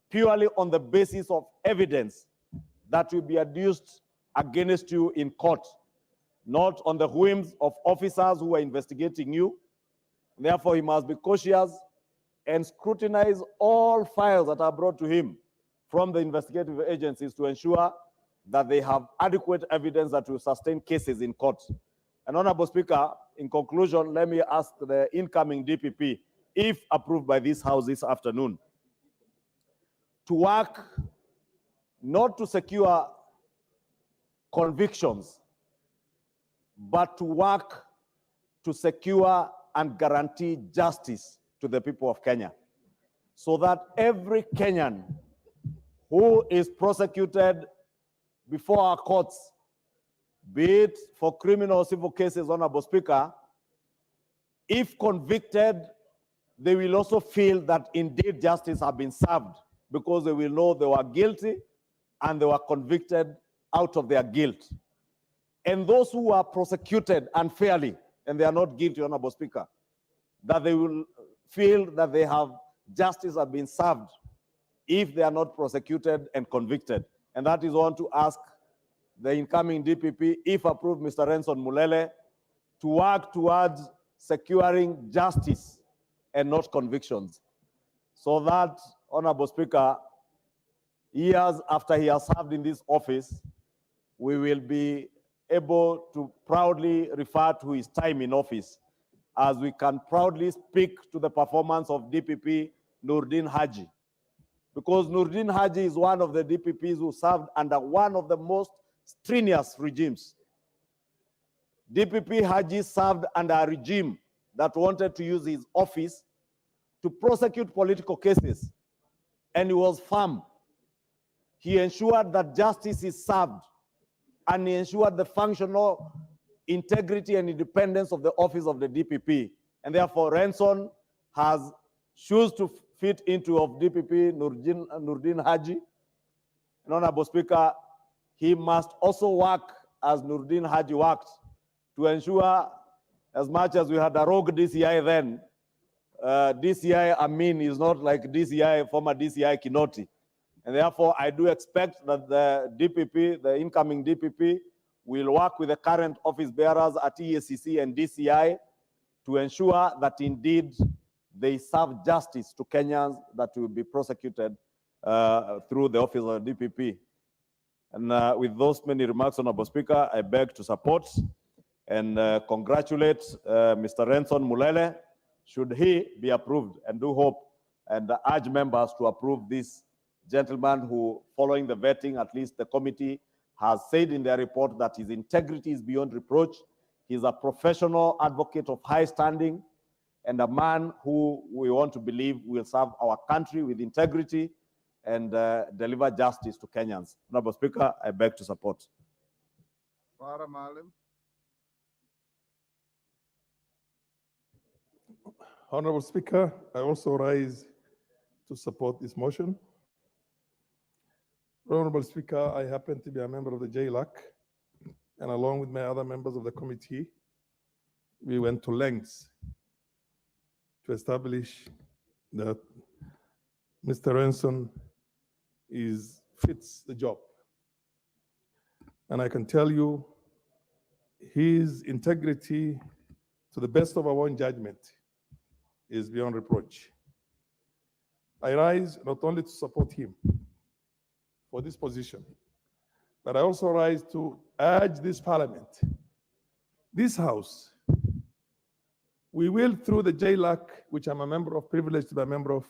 A: purely on the basis of evidence that will be adduced against you in court, not on the whims of officers who are investigating you. Therefore, he must be cautious and scrutinize all files that are brought to him from the investigative agencies to ensure that they have adequate evidence that will sustain cases in court. And Honorable Speaker, in conclusion, let me ask the incoming DPP, if approved by this House this afternoon, to work not to secure convictions, but to work to secure and guarantee justice to the people of Kenya, so that every Kenyan who is prosecuted before our courts, be it for criminal or civil cases, Honorable Speaker, if convicted, they will also feel that indeed justice has been served, because they will know they were guilty and they were convicted out of their guilt. And those who are prosecuted unfairly and they are not guilty, Honorable Speaker, that they will feel that they have justice has been served if they are not prosecuted and convicted. And that is one to ask the incoming DPP, if approved, Mr. Renson Mulele, to work towards securing justice and not convictions, so that, Honorable Speaker, years after he has served in this office, we will be able to proudly refer to his time in office, as we can proudly speak to the performance of DPP Nurdin Haji, because Nurdin Haji is one of the DPPs who served under one of the most strenuous regimes. DPP Haji served under a regime that wanted to use his office to prosecute political cases, and he was firm. He ensured that justice is served, and he ensured the functional integrity and independence of the office of the DPP. And therefore, Renson has shoes to fit into of DPP Nurdin Haji. And Honorable Speaker, he must also work as Nurdin Haji worked, to ensure, as much as we had a rogue DCI then, DCI Amin is not like DCI, former DCI Kinoti. And therefore, I do expect that the DPP, the incoming DPP, will work with the current office bearers at EACC and DCI to ensure that indeed they serve justice to Kenyans that will be prosecuted through the office of the DPP. And with those many remarks, Honorable Speaker, I beg to support and congratulate Mr. Renson Mulele, should he be approved, and do hope and urge members to approve this gentleman who, following the vetting, at least the committee has said in their report that his integrity is beyond reproach. He's a professional advocate of high standing and a man who we want to believe will serve our country with integrity and deliver justice to Kenyans. Honorable Speaker, I beg to support.
B: Farah Maalim.
M: Honorable Speaker, I also rise to support this motion. Honorable Speaker, I happen to be a member of the JLAC, and along with my other members of the committee, we went to lengths to establish that Mr. Renson fits the job. And I can tell you, his integrity, to the best of our own judgment, is beyond reproach. I rise not only to support him for this position, but I also rise to urge this parliament, this house. We will, through the JLAC, which I'm a member of, privileged to be a member of,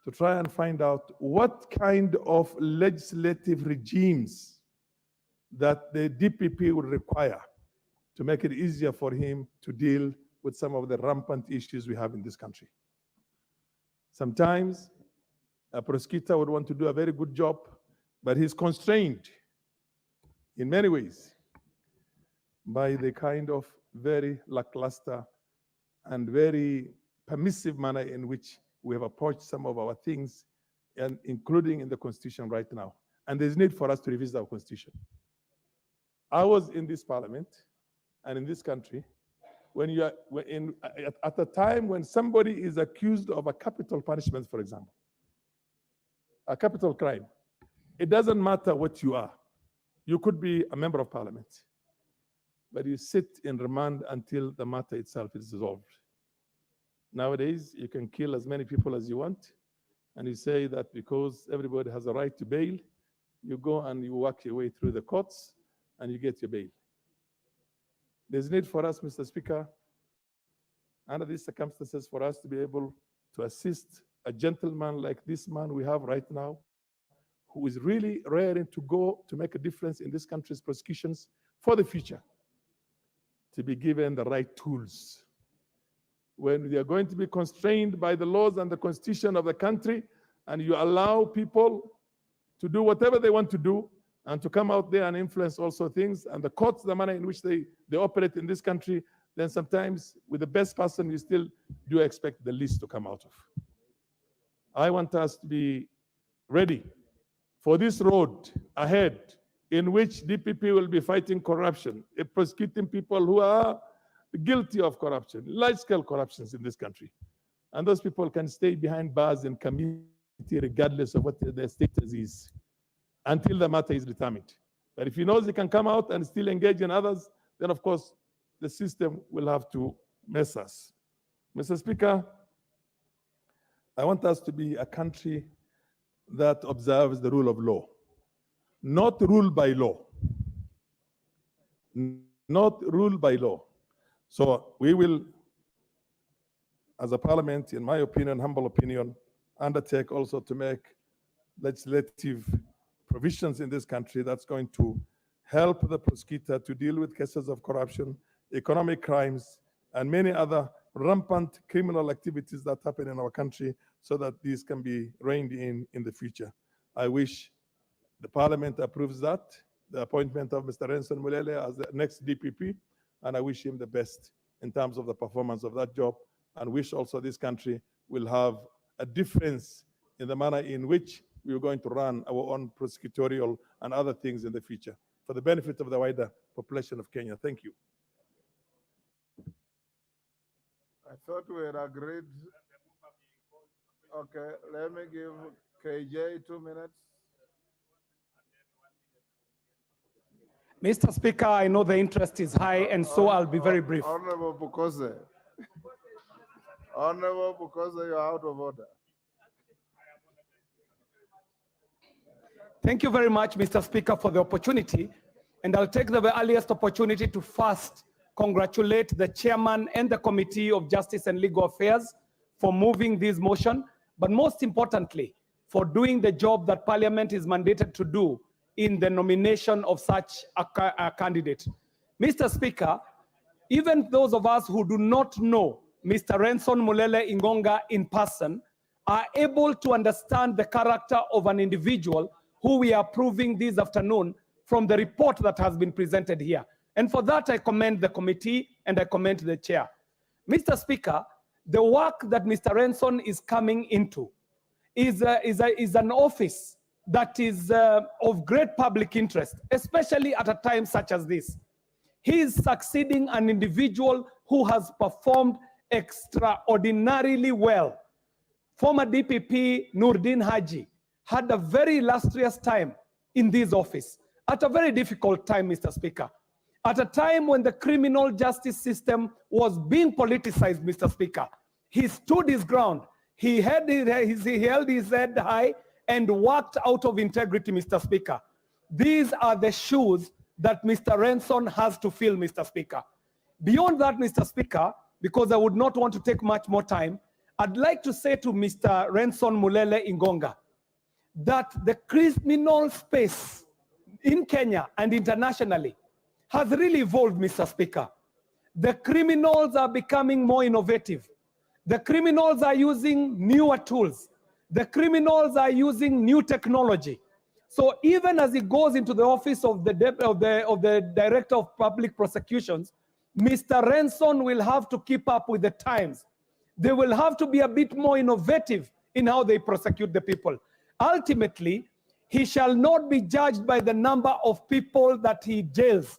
M: to try and find out what kind of legislative regimes that the DPP would require to make it easier for him to deal with some of the rampant issues we have in this country. Sometimes a prosecutor would want to do a very good job, but he's constrained in many ways by the kind of very lackluster and very permissive manner in which we have approached some of our things, and including in the Constitution right now. And there's need for us to revisit our Constitution. I was in this parliament and in this country when you are at a time when somebody is accused of a capital punishment, for example, a capital crime. It doesn't matter what you are. You could be a member of parliament, but you sit in remand until the matter itself is resolved. Nowadays, you can kill as many people as you want, and you say that because everybody has a right to bail, you go and you work your way through the courts and you get your bail. There's need for us, Mr. Speaker, under these circumstances, for us to be able to assist a gentleman like this man we have right now, who is really raring to go to make a difference in this country's prosecutions for the future, to be given the right tools. When they are going to be constrained by the laws and the constitution of the country, and you allow people to do whatever they want to do, and to come out there and influence also things, and the courts, the manner in which they operate in this country, then sometimes with the best person, you still do expect the least to come out of. I want us to be ready for this road ahead in which DPP will be fighting corruption, prosecuting people who are guilty of corruption, large-scale corruptions in this country. And those people can stay behind bars in committee regardless of what their status is, until the matter is determined. But if he knows he can come out and still engage in others, then of course the system will have to mess us. Mr. Speaker, I want us to be a country that observes the rule of law, not ruled by law. Not ruled by law. So we will, as a parliament, in my opinion, humble opinion, undertake also to make legislative provisions in this country that's going to help the prosecutor to deal with cases of corruption, economic crimes, and many other rampant criminal activities that happen in our country, so that these can be reined in the future. I wish the parliament approves that, the appointment of Mr. Renson Mulele as the next DPP, and I wish him the best in terms of the performance of that job, and wish also this country will have a difference in the manner in which we are going to run our own prosecutorial and other things in the future for the benefit of the wider population of Kenya. Thank you.
B: I thought we had agreed. Okay, let me give KJ 2 minutes.
N: Mr. Speaker, I know the interest is high, and so I'll be very brief.
B: Honorable Bukose. Honorable Bukose, you're out of order.
N: Thank you very much, Mr. Speaker, for the opportunity. And I'll take the earliest opportunity to first congratulate the chairman and the Committee of Justice and Legal Affairs for moving this motion, but most importantly, for doing the job that Parliament is mandated to do in the nomination of such a candidate. Mr. Speaker, even those of us who do not know Mr. Renson Mulele Ingonga in person are able to understand the character of an individual who we are proving this afternoon from the report that has been presented here. And for that, I commend the committee and I commend the chair. Mr. Speaker, the work that Mr. Renson is coming into is an office that is of great public interest, especially at a time such as this. He is succeeding an individual who has performed extraordinarily well. Former DPP Nurdin Haji had a very illustrious time in this office, at a very difficult time, Mr. Speaker. At a time when the criminal justice system was being politicized, Mr. Speaker, he stood his ground. He held his head high and worked out of integrity, Mr. Speaker. These are the shoes that Mr. Renson has to fill, Mr. Speaker. Beyond that, Mr. Speaker, because I would not want to take much more time, I'd like to say to Mr. Renson Mulele Ingonga that the criminal space in Kenya and internationally has really evolved, Mr. Speaker. The criminals are becoming more innovative. The criminals are using newer tools. The criminals are using new technology. So even as he goes into the office of the Director of Public Prosecutions, Mr. Renson will have to keep up with the times. They will have to be a bit more innovative in how they prosecute the people. Ultimately, he shall not be judged by the number of people that he jails.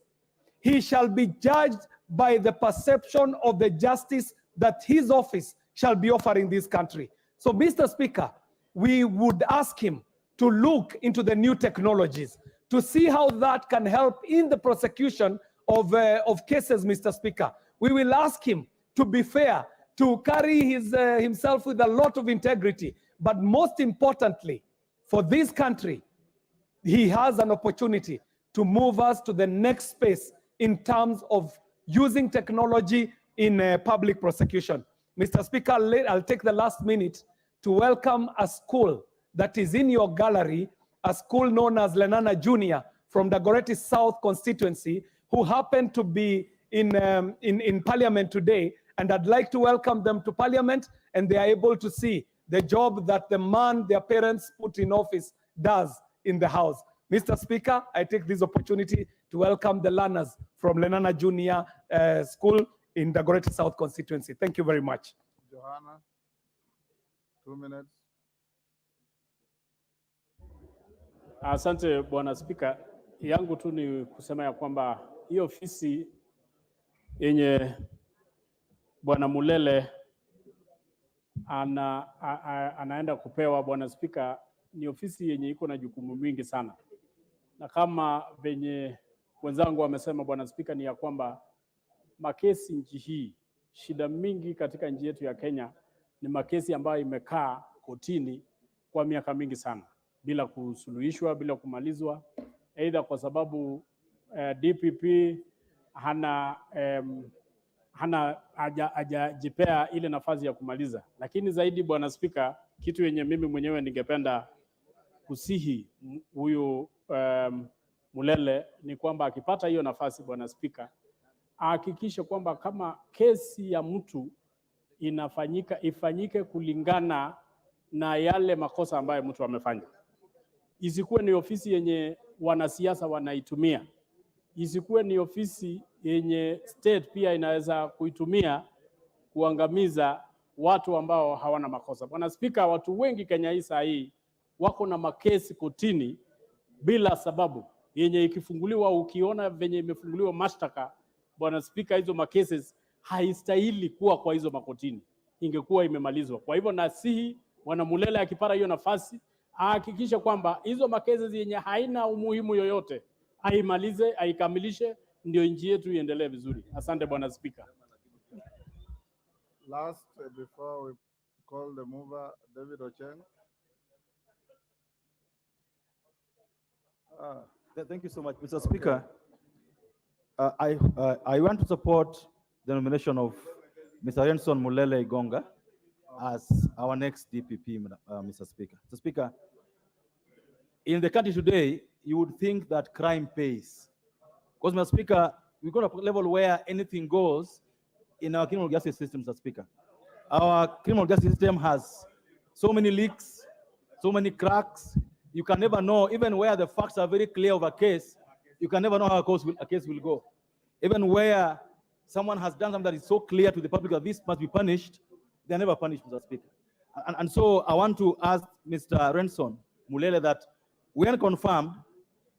N: He shall be judged by the perception of the justice that his office shall be offering this country. So, Mr. Speaker, we would ask him to look into the new technologies, to see how that can help in the prosecution of cases, Mr. Speaker. We will ask him to be fair, to carry himself with a lot of integrity, but most importantly, for this country, he has an opportunity to move us to the next space in terms of using technology in public prosecution. Mr. Speaker, I'll take the last minute to welcome a school that is in your gallery, a school known as Lenana Junior from the Dagoretti South constituency, who happen to be in Parliament today, and I'd like to welcome them to Parliament, and they are able to see the job that the man their parents put in office does in the House. Mr. Speaker, I take this opportunity to welcome the learners from Lenana Junior School in the Dagoretti South constituency. Thank you very much.
B: Johanna, 2 minutes.
O: Asante Bwana Spika, yangu tu ni kusema ya kwamba hii ofisi yenye Bwana Mulele anaenda kupewa, Bwana Spika, ni ofisi yenye iko na jukumu mingi sana, na kama venye wenzangu wamesema, Bwana Spika, ni ya kwamba makesi nchi hii, shida mingi katika nchi yetu ya Kenya ni makesi ambayo imekaa kotini kwa miaka mingi sana bila kusuluhishwa, bila kumalizwa, aidha kwa sababu DPP hajajipea ile nafasi ya kumaliza. Lakini zaidi, Bwana Spika, kitu yenye mimi mwenyewe ningependa kusihi huyu Mulele ni kwamba akipata hiyo nafasi, Bwana Spika, ahakikishe kwamba kama kesi ya mtu inafanyika, ifanyike kulingana na yale makosa ambayo mtu amefanya. Isikuwe ni ofisi yenye wanasiasa wanaitumia. Isikuwe ni ofisi yenye state pia inaweza kuitumia kuangamiza watu ambao hawana makosa. Bwana Spika, watu wengi Kenya hii saa hii wako na makesi kotini bila sababu, yenye ikifunguliwa, ukiona venye imefunguliwa mashtaka, Bwana Spika, hizo makeses haistahili kuwa kwa hizo makotini, ingekuwa imemalizwa. Kwa hivyo nasihi Bwana Mulele akipata hiyo nafasi ahakikishe kwamba hizo makesi yenye haina umuhimu yoyote aimalize, aikamilishe, ndio nchi yetu iendelee vizuri. Asante Bwana Spika.
B: Last, before we call the mover, David Ocheng.
P: Thank you so much, Mr. Speaker. I want to support the nomination of Mr. Renson Mulele Igonga as our next DPP, Mr. Speaker. Mr. Speaker, in the country today, you would think that crime pays. Because, Mr. Speaker, we've got a level where anything goes in our criminal justice system, Mr. Speaker. Our criminal justice system has so many leaks, so many cracks. You can never know, even where the facts are very clear of a case, you can never know how a case will go. Even where someone has done something that is so clear to the public that this must be punished, they're never punished, Mr. Speaker. And so I want to ask Mr. Renson Mulele that when confirmed,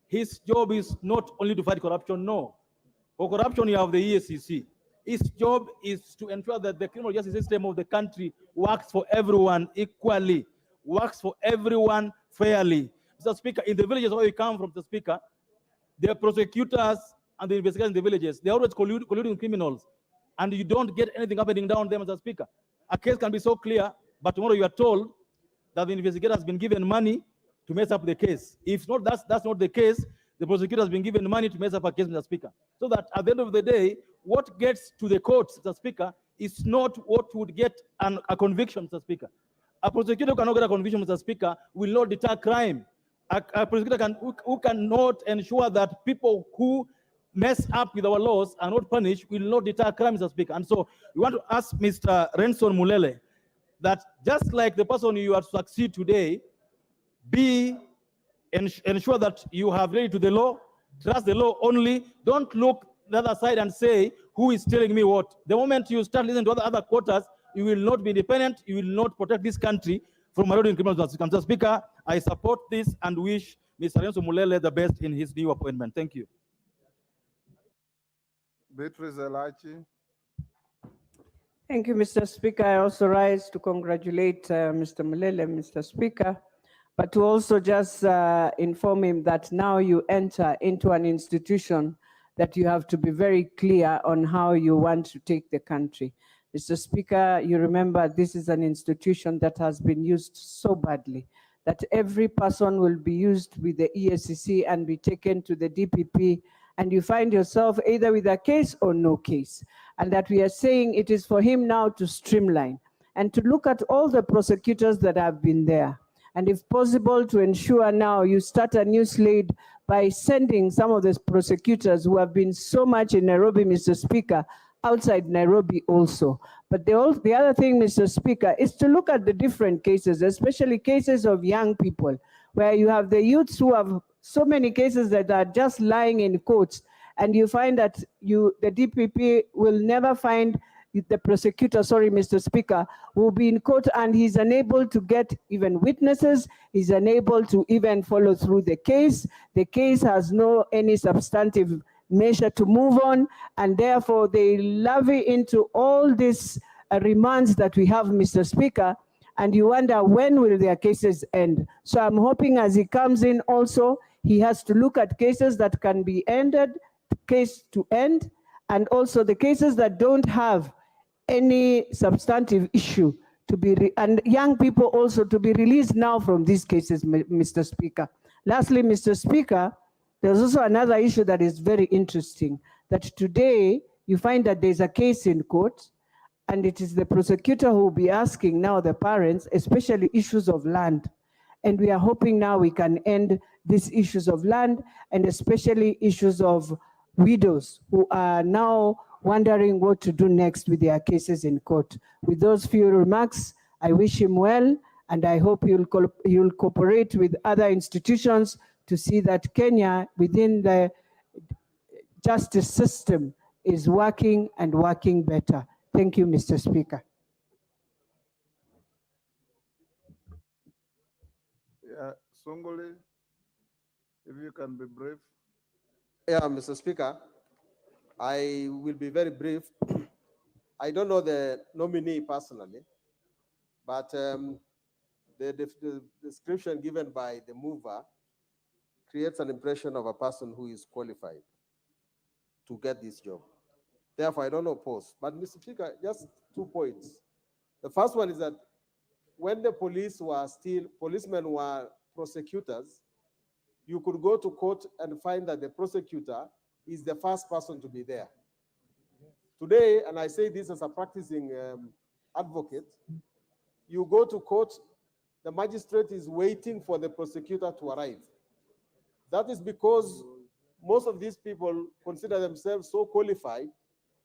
P: his job is not only to fight corruption, no. For corruption, you have the EACC. His job is to ensure that the criminal justice system of the country works for everyone equally, works for everyone fairly. Mr. Speaker, in the villages where we come from, Mr. Speaker, the prosecutors and the investigators in the villages, they always colluding criminals, and you don't get anything happening down there, Mr. Speaker. A case can be so clear, but tomorrow you are told that the investigator has been given money to mess up the case. If not, that's not the case. The prosecutor has been given money to mess up a case, Mr. Speaker. So that at the end of the day, what gets to the courts, Mr. Speaker, is not what would get a conviction, Mr. Speaker. A prosecutor who cannot get a conviction, Mr. Speaker, will not deter crime. A prosecutor who cannot ensure that people who mess up with our laws are not punished will not deter crime, Mr. Speaker. And so we want to ask Mr. Renson Mulele that just like the person you are to succeed today, ensure that you have ready to the law, trust the law only, don't look the other side and say, who is telling me what? The moment you start listening to other quarters, you will not be independent, you will not protect this country from eroding criminal justice. Mr. Speaker, I support this and wish Mr. Renson Mulele the best in his new appointment. Thank you.
B: Beatrice Elachi.
Q: Thank you, Mr. Speaker. I also rise to congratulate Mr. Mulele, Mr. Speaker, but to also just inform him that now you enter into an institution that you have to be very clear on how you want to take the country. Mr. Speaker, you remember this is an institution that has been used so badly. that every person will be used with the EACC and be taken to the DPP, and you find yourself either with a case or no case. And that we are saying it is for him now to streamline and to look at all the prosecutors that have been there. And if possible, to ensure now you start a new slate by sending some of the prosecutors who have been so much in Nairobi, Mr. Speaker, outside Nairobi also. But the other thing, Mr. Speaker, is to look at the different cases, especially cases of young people, where you have the youths who have so many cases that are just lying in courts, and you find that the DPP will never find the prosecutor, sorry, Mr. Speaker, will be in court and he's unable to get even witnesses, he's unable to even follow through the case. The case has no any substantive measure to move on, and therefore they levy into all these remands that we have, Mr. Speaker, and you wonder when will their cases end. So I'm hoping as he comes in also, he has to look at cases that can be ended, case to end, and also the cases that don't have any substantive issue to be, and young people also to be released now from these cases, Mr. Speaker. Lastly, Mr. Speaker, there's also another issue that is very interesting, that today you find that there's a case in court, and it is the prosecutor who will be asking now the parents, especially issues of land. And we are hoping now we can end these issues of land, and especially issues of widows who are now wondering what to do next with their cases in court. With those few remarks, I wish him well, and I hope you'll cooperate with other institutions to see that Kenya, within the justice system, is working and working better. Thank you, Mr. Speaker.
B: Yeah, Songoli, if you can be brief.
R: Yeah, Mr. Speaker, I will be very brief. I don't know the nominee personally, but the description given by the mover creates an impression of a person who is qualified to get this job. Therefore, I don't oppose. But Mr. Speaker, just 2 points. The first one is that when the policemen were prosecutors, you could go to court and find that the prosecutor is the first person to be there. Today, and I say this as a practicing advocate, you go to court, the magistrate is waiting for the prosecutor to arrive. That is because most of these people consider themselves so qualified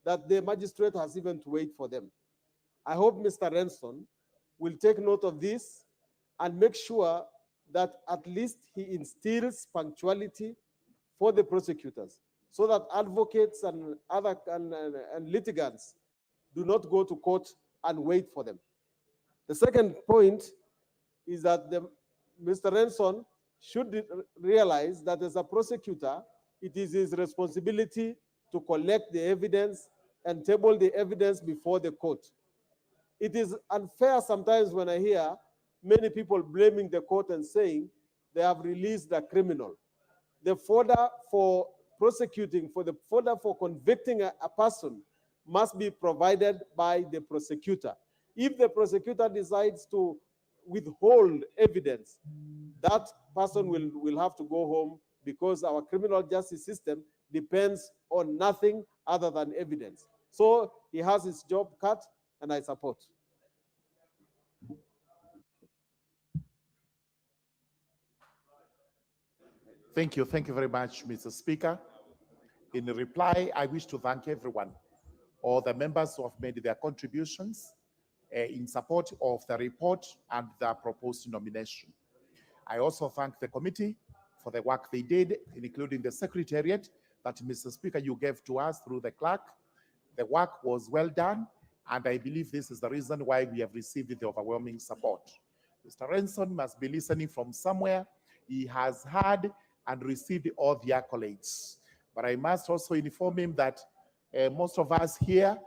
R: that the magistrate has even to wait for them. I hope Mr. Renson will take note of this and make sure that at least he instills punctuality for the prosecutors, so that advocates and other and litigants do not go to court and wait for them. The second point is that Mr. Renson should realize that as a prosecutor, it is his responsibility to collect the evidence and table the evidence before the court. It is unfair sometimes when I hear many people blaming the court and saying they have released a criminal. The fodder for prosecuting, the fodder for convicting a person must be provided by the prosecutor. If the prosecutor decides to withhold evidence, that person will have to go home, because our criminal justice system depends on nothing other than evidence. So he has his job cut, and I support.
L: Thank you very much, Mr. Speaker. In reply, I wish to thank everyone, all the members who have made their contributions in support of the report and the proposed nomination. I also thank the committee for the work they did, including the secretariat that, Mr. Speaker, you gave to us through the clerk. The work was well done, and I believe this is the reason why we have received the overwhelming support. Mr. Renson must be listening from somewhere. He has had and received all the accolades. But I must also inform him that most of us here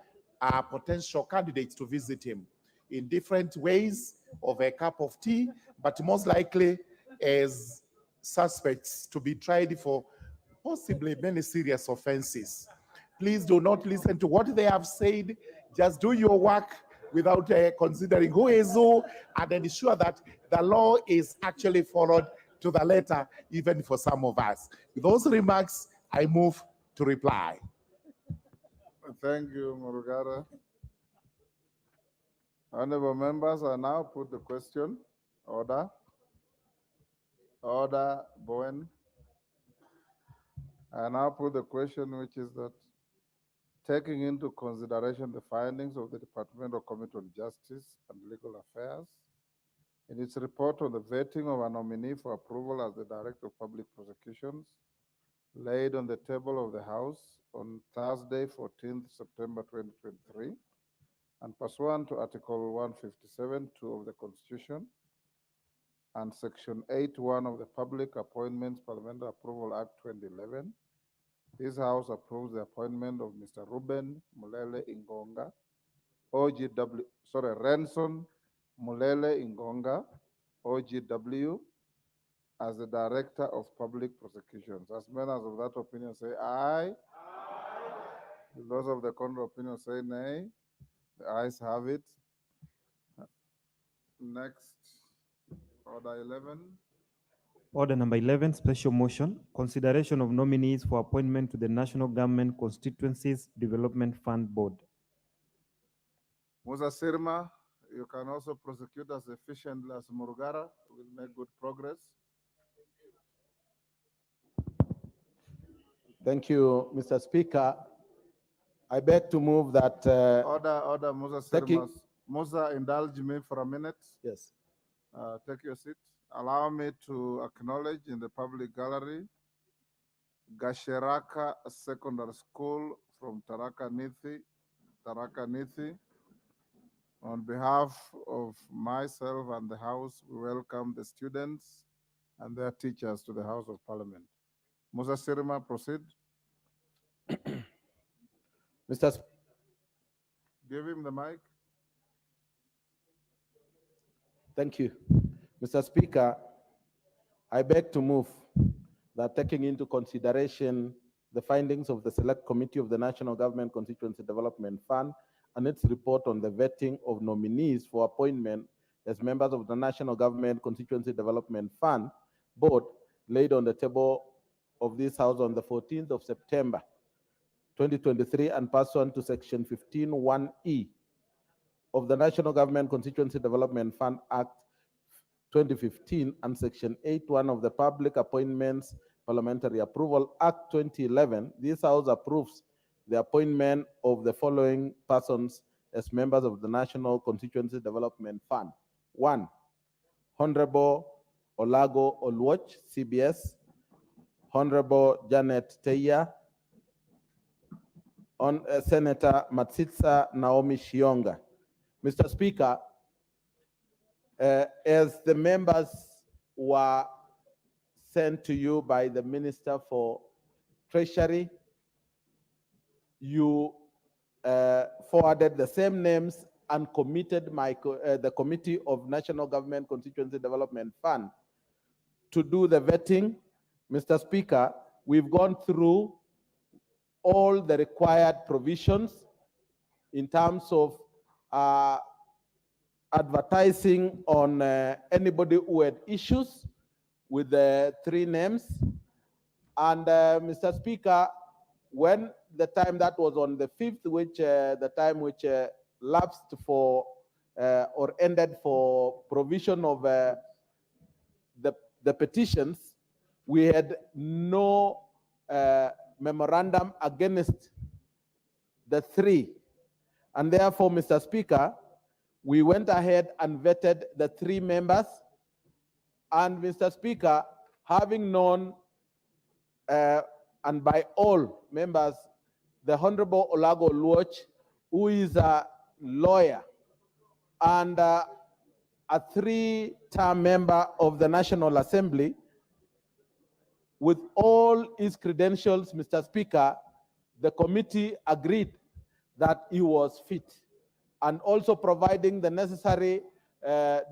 L: are potential candidates to visit him in different ways of a cup of tea, but most likely as suspects to be tried for possibly many serious offenses. Please do not listen to what they have said. Just do your work without considering who is who, and ensure that the law is actually followed to the letter, even for some of us. With those remarks, I move to reply.
B: Thank you, Murugara. Honorable members, I now put the question. Order. Order, Bowen. I now put the question, which is that taking into consideration the findings of the Departmental Committee on Justice and Legal Affairs in its report on the vetting of a nominee for approval as the Director of Public Prosecutions, laid on the table of the House on Thursday, 14th September 2023, and pursuant to Article 157(2) of the Constitution and Section 8(1) of the Public Appointments Parliamentary Approval Act 2011, this House approves the appointment of Mr. Ruben Mulele Ingonga, Renson Mulele Ingonga, OGW, as the Director of Public Prosecutions. As members of that opinion say aye. Those of the contrary opinion say nay. The ayes have it. Next, order 11.
D: Order number 11, special motion, consideration of nominees for appointment to the National Government Constituencies Development Fund Board.
B: Musa Sirma, you can also prosecute as efficiently as Murugara. We will make good progress.
S: Thank you, Mr. Speaker. I beg to move that.
B: Order, Musa Sirma. Musa, indulge me for a minute.
S: Yes.
B: Take your seat. Allow me to acknowledge in the public gallery Gasheraka Secondary School from Tharaka Nithi. On behalf of myself and the House, we welcome the students and their teachers to the House of Parliament. Musa Sirma, proceed. Give him the mic.
S: Thank you. Mr. Speaker, I beg to move that taking into consideration the findings of the Select Committee of the National Government Constituency Development Fund and its report on the vetting of nominees for appointment as members of the National Government Constituency Development Fund Board, laid on the table of this House on the 14th of September 2023 and pursuant to Section 15(1)(e) of the National Government Constituency Development Fund Act 2015 and Section 8(1) of the Public Appointments Parliamentary Approval Act 2011, this House approves the appointment of the following persons as members of the National Constituency Development Fund. 1. Honorable Olago Oluoch, CBS. Honorable Janet Teya. Senator Matsitsa Naomi Shionga. Mr. Speaker, as the members were sent to you by the Minister for Treasury, you forwarded the same names and committed the Committee of National Government Constituency Development Fund to do the vetting. Mr. Speaker, we've gone through all the required provisions in terms of advertising on anybody who had issues with the three names. And Mr. Speaker, when the time that was on the 5th, which the time which lapsed for or ended for provision of the petitions, we had no memorandum against the three. And therefore, Mr. Speaker, we went ahead and vetted the three members. And Mr. Speaker, having known and by all members, the Honorable Olago Oluoch, who is a lawyer and a three-term member of the National Assembly, with all his credentials, Mr. Speaker, the committee agreed that he was fit, and also providing the necessary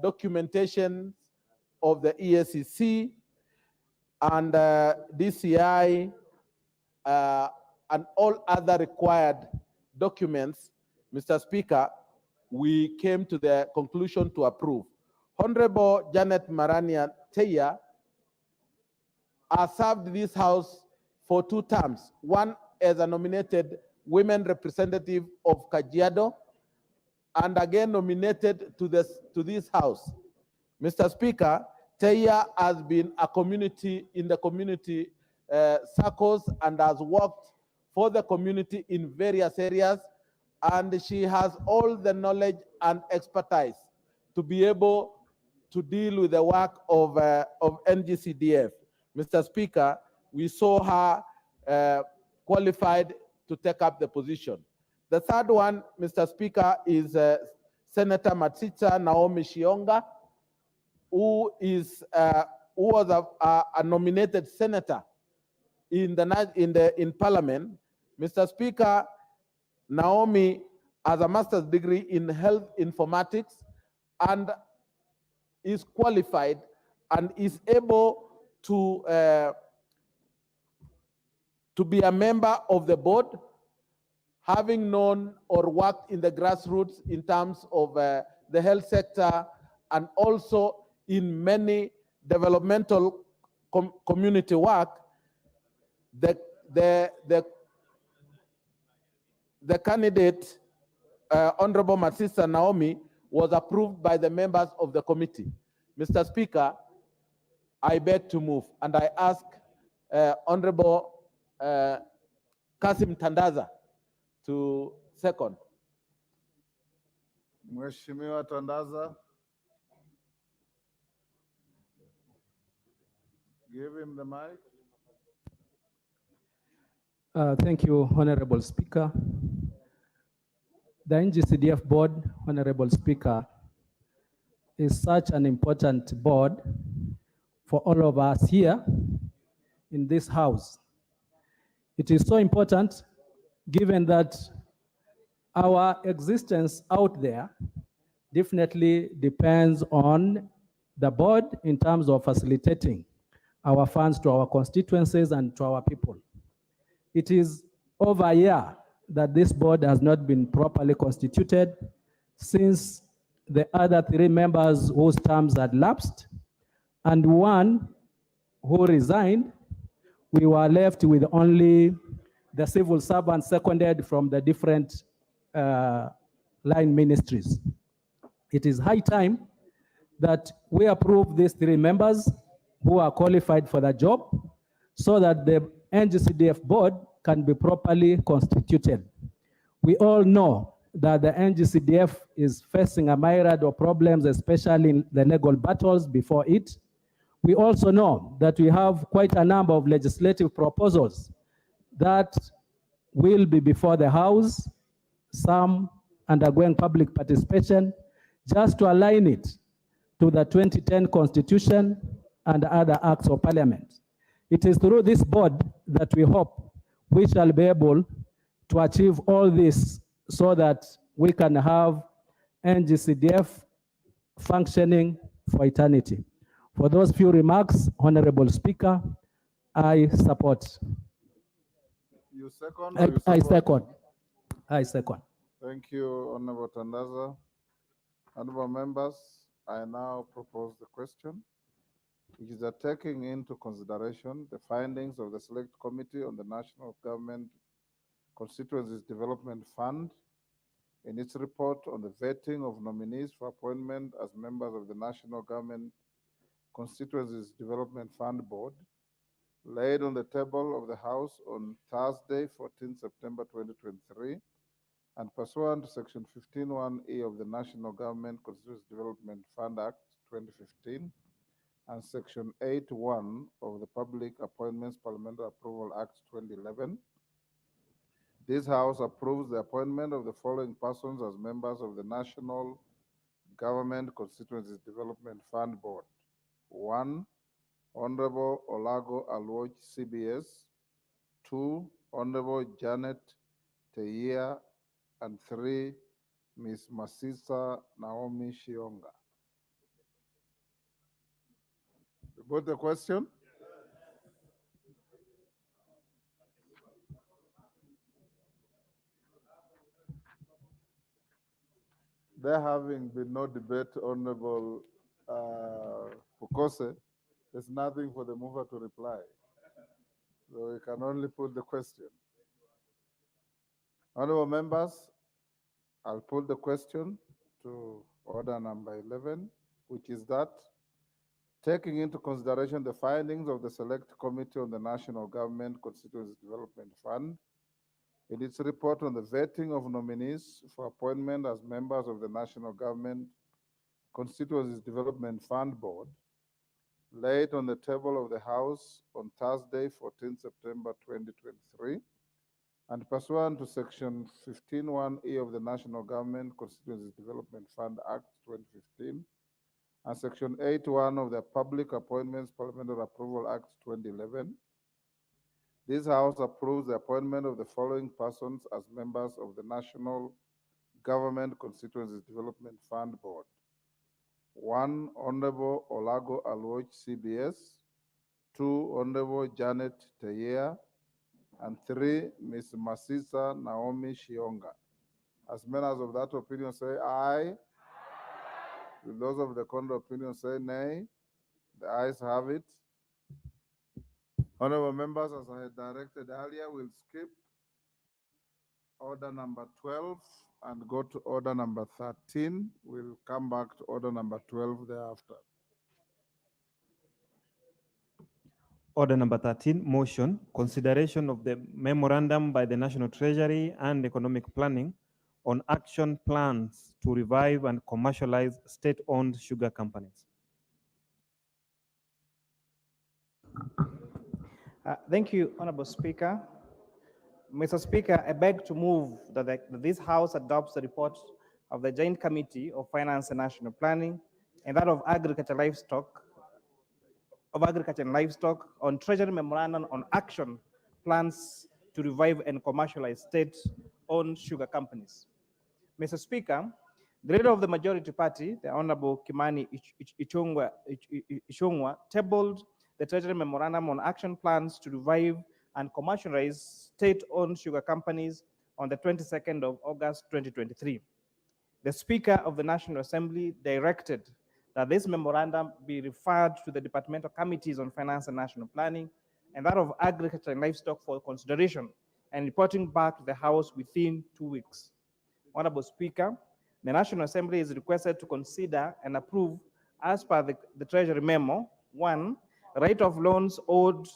S: documentation of the ESCC and DCI and all other required documents. Mr. Speaker, we came to the conclusion to approve. Honorable Janet Marania Teya has served this House for 2 terms, one as a nominated women representative of Kajiado, and again nominated to this House. Mr. Speaker, Teya has been in the community circles and has worked for the community in various areas, and she has all the knowledge and expertise to be able to deal with the work of NGCDF. Mr. Speaker, we saw her qualified to take up the position. The third one, Mr. Speaker, is Senator Matsitsa Naomi Shionga, who was a nominated senator in Parliament. Mr. Speaker, Naomi has a master's degree in health informatics and is qualified and is able to be a member of the board, having known or worked in the grassroots in terms of the health sector and also in many developmental community work. The candidate, Honorable Matsitsa Naomi, was approved by the members of the committee. Mr. Speaker, I beg to move, and I ask Honorable Kasim Tandaza to second.
B: Mheshimiwa Tandaza. Give him the mic.
T: Thank you, Honorable Speaker. The NGCDF board, Honorable Speaker, is such an important board for all of us here in this house. It is so important given that our existence out there definitely depends on the board in terms of facilitating our funds to our constituencies and to our people. It is over a year that this board has not been properly constituted since the other 3 members whose terms had lapsed and one who resigned. We were left with only the civil servants seconded from the different line ministries. It is high time that we approve these 3 members who are qualified for the job so that the NGCDF board can be properly constituted. We all know that the NGCDF is facing a myriad of problems, especially in the legal battles before it. We also know that we have quite a number of legislative proposals that will be before the House, some undergoing public participation, just to align it to the 2010 Constitution and other acts of Parliament. It is through this board that we hope we shall be able to achieve all this so that we can have NGCDF functioning for eternity. For those few remarks, Honorable Speaker, I support.
B: You second? Or you
T: I
B: support?
T: second. I second.
B: Thank you, Honorable Tandaza. Honorable members, I now propose the question, which is that taking into consideration the findings of the Select Committee on the National Government Constituencies Development Fund in its report on the vetting of nominees for appointment as members of the National Government Constituencies Development Fund Board, laid on the table of the House on Thursday, 14 September 2023, and pursuant to Section 15(1)(e) of the National Government Constituencies Development Fund Act 2015 and Section 8(1) of the Public Appointments Parliamentary Approval Act 2011, this House approves the appointment of the following persons as members of the National Government Constituencies Development Fund Board. 1. Honorable Olago Alwoch, CBS. 2. Honorable Janet Teya. And 3. Ms. Matsitsa Naomi Shionga. About the question? There having been no debate, Honorable Pukose, there's nothing for the mover to reply. So we can only put the question. Honorable members, I'll put the question to order number 11, which is that taking into consideration the findings of the Select Committee on the National Government Constituency Development Fund in its report on the vetting of nominees for appointment as members of the National Government Constituencies Development Fund Board, laid on the table of the House on Thursday, 14 September 2023, and pursuant to Section 15(1)(e) of the National Government Constituencies Development Fund Act 2015, and Section 8(1) of the Public Appointments Parliamentary Approval Act 2011, this House approves the appointment of the following persons as members of the National Government Constituencies Development Fund Board. 1, Honorable Olago Alwoch, CBS. 2, Honorable Janet Teyea. And 3, Ms. Masisa Naomi Shionga. As members of that opinion say aye. Will those of the contrary opinion say nay? The ayes have it. Honorable members, as I had directed earlier, we'll skip order number 12 and go to order number 13. We'll come back to order number 12 thereafter.
D: Order number 13, motion, consideration of the memorandum by the National Treasury and Economic Planning on action plans to revive and commercialize state-owned sugar companies.
U: Thank you, Honorable Speaker. Mr. Speaker, I beg to move that this House adopts the report of the Joint Committee of Finance and National Planning and that of Agriculture and Livestock on Treasury Memorandum on action plans to revive and commercialize state-owned sugar companies. Mr. Speaker, the leader of the majority party, the Honorable Kimani Ichung'wah, tabled the Treasury Memorandum on action plans to revive and commercialize state-owned sugar companies on the 22nd of August 2023. The Speaker of the National Assembly directed that this memorandum be referred to the departmental committees on finance and national planning and that of agriculture and livestock for consideration and reporting back to the House within 2 weeks. Honorable Speaker, the National Assembly is requested to consider and approve, as per the Treasury memo, 1, right of loans owed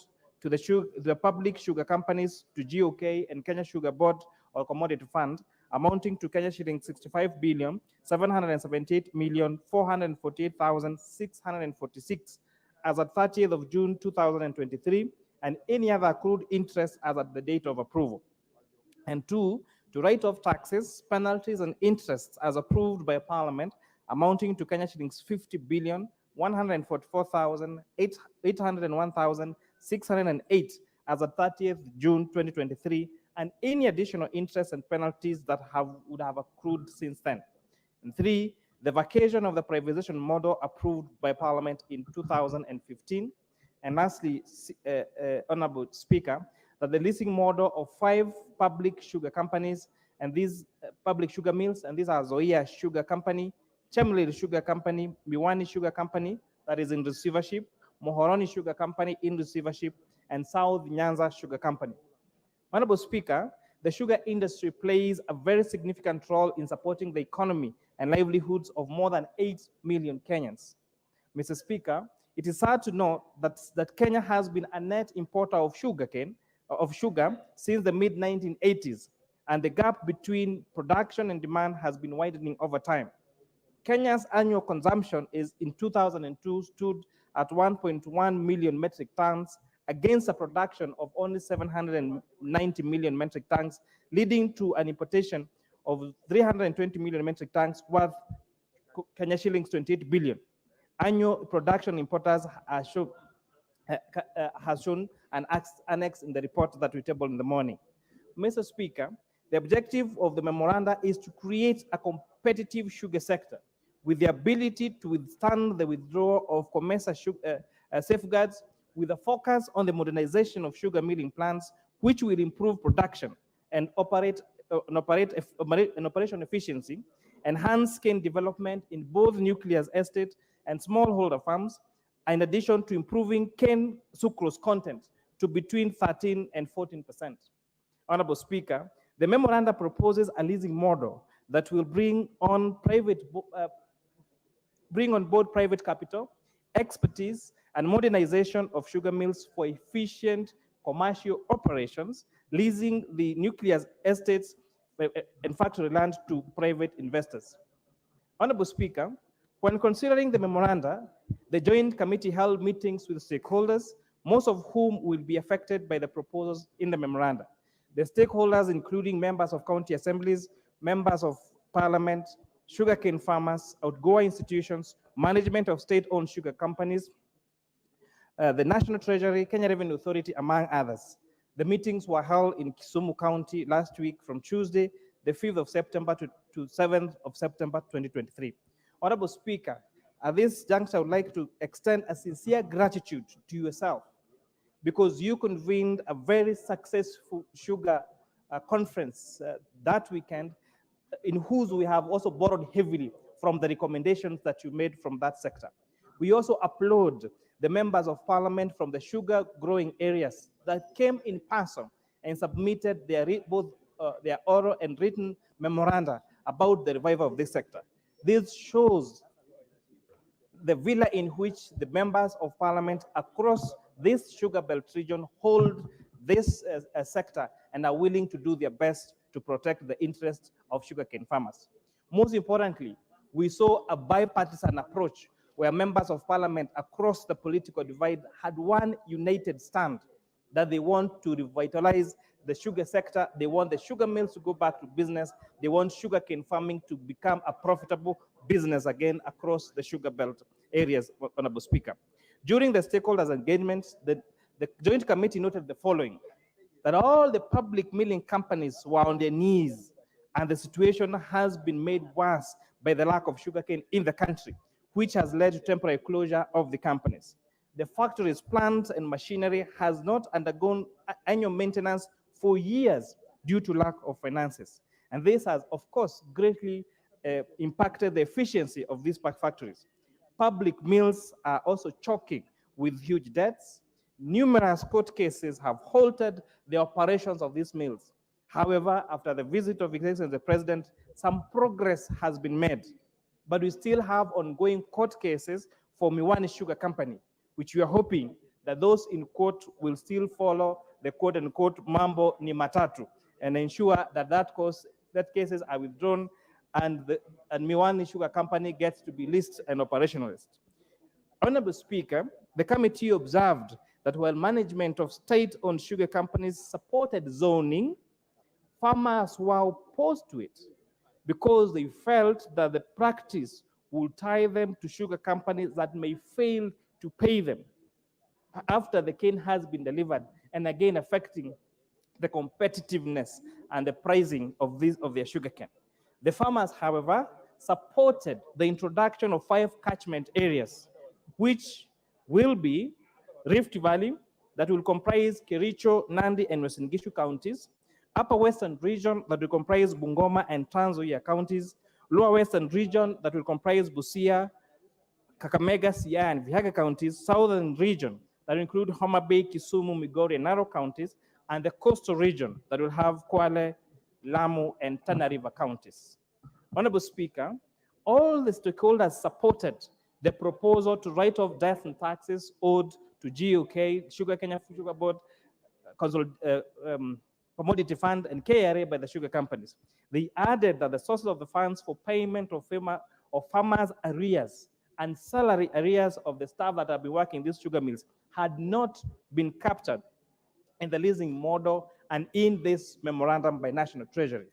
U: to the public sugar companies, to GOK and Kenya Sugar Board or Commodity Fund, amounting to Kenya shilling 65,778,448,646 as at 30th of June 2023, and any other accrued interest as at the date of approval. And 2, to write off taxes, penalties, and interests as approved by Parliament, amounting to Kenya shillings 50,144,801,608 as at 30th June 2023, and any additional interests and penalties that would have accrued since then. And 3, the vacation of the privatization model approved by Parliament in 2015. And lastly, Honorable Speaker, that the leasing model of 5 public sugar companies and these public sugar mills, and these are Zoia Sugar Company, Chemlil Sugar Company, Miwani Sugar Company, that is in receivership, Mohoroni Sugar Company in receivership, and South Nyanza Sugar Company. Honorable Speaker, the sugar industry plays a very significant role in supporting the economy and livelihoods of more than 8 million Kenyans. Mr. Speaker, it is sad to note that Kenya has been a net importer of sugar since the mid-1980s, and the gap between production and demand has been widening over time. Kenya's annual consumption in 2002 stood at 1.1 million metric tons against a production of only 790 million metric tons, leading to an importation of 320 million metric tons worth Kenya shillings 28 billion. Annual production importers has shown an annex in the report that we tabled in the morning. Mr. Speaker, the objective of the memoranda is to create a competitive sugar sector with the ability to withstand the withdrawal of COMESA safeguards, with a focus on the modernization of sugar milling plants, which will improve production and operation efficiency, enhance cane development in both nuclear estate and smallholder farms, in addition to improving cane sucrose content to between 13 and 14%. Honorable Speaker, the memorandum proposes a leasing model that will bring on board private capital, expertise, and modernization of sugar mills for efficient commercial operations, leasing the nuclear estates and factory land to private investors. Honorable Speaker, when considering the memoranda, the Joint Committee held meetings with stakeholders, most of whom will be affected by the proposals in the memoranda. The stakeholders, including members of county assemblies, members of parliament, sugarcane farmers, outgoing institutions, management of state-owned sugar companies, the National Treasury, Kenya Revenue Authority, among others. The meetings were held in Kisumu County last week from Tuesday, the 5th of September to 7th of September 2023. Honorable Speaker, at this juncture, I would like to extend a sincere gratitude to yourself because you convened a very successful sugar conference that weekend, in whose we have also borrowed heavily from the recommendations that you made from that sector. We also applaud the members of parliament from the sugar growing areas that came in person and submitted both their oral and written memoranda about the revival of this sector. This shows the villa in which the members of parliament across this sugar belt region hold this sector and are willing to do their best to protect the interests of sugarcane farmers. Most importantly, we saw a bipartisan approach where members of parliament across the political divide had one united stand that they want to revitalize the sugar sector. They want the sugar mills to go back to business. They want sugarcane farming to become a profitable business again across the sugar belt areas, Honorable Speaker. During the stakeholders' engagements, the Joint Committee noted the following, that all the public milling companies were on their knees and the situation has been made worse by the lack of sugarcane in the country, which has led to temporary closure of the companies. The factories, plants, and machinery has not undergone annual maintenance for years due to lack of finances. And this has, of course, greatly impacted the efficiency of these factories. Public mills are also choking with huge debts. Numerous court cases have halted the operations of these mills. However, after the visit of His Excellency the President, some progress has been made, but we still have ongoing court cases for Miwani Sugar Company, which we are hoping that those in court will still follow the quote-unquote mambo ni matatu and ensure that cases are withdrawn and Miwani Sugar Company gets to be listed and operationalized. Honorable Speaker, the committee observed that while management of state-owned sugar companies supported zoning, farmers were opposed to it because they felt that the practice would tie them to sugar companies that may fail to pay them after the cane has been delivered, and again affecting the competitiveness and the pricing of their sugarcane. The farmers, however, supported the introduction of 5 catchment areas, which will be Rift Valley, that will comprise Kericho, Nandi, and Uasin Gishu counties, Upper Western region that will comprise Bungoma and Trans Nzoia counties, Lower Western region that will comprise Busia, Kakamega, Siaya, and Vihiga counties, Southern region that will include Homa Bay, Kisumu, Migori, and Narok counties, and the coastal region that will have Kwale, Lamu, and Tana River counties. Honorable Speaker, all the stakeholders supported the proposal to write off debts and taxes owed to GUK, Sugar Kenya Sugar Board, Commodity Fund, and KRA by the sugar companies. They added that the sources of the funds for payment of farmers' arrears and salary arrears of the staff that have been working in these sugar mills had not been captured in the leasing model and in this memorandum by National Treasury.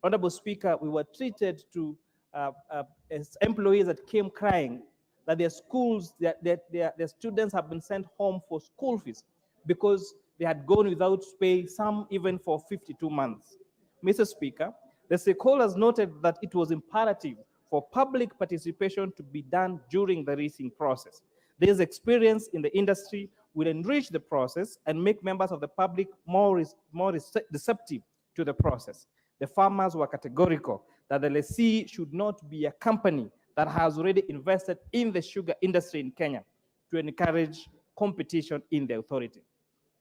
U: Honorable Speaker, we were treated to as employees that came crying that their schools, their students have been sent home for school fees because they had gone without pay, some even for 52 months. Mr. Speaker, the stakeholders noted that it was imperative for public participation to be done during the leasing process. This experience in the industry will enrich the process and make members of the public more receptive to the process. The farmers were categorical that the lessee should not be a company that has already invested in the sugar industry in Kenya to encourage competition in the authority.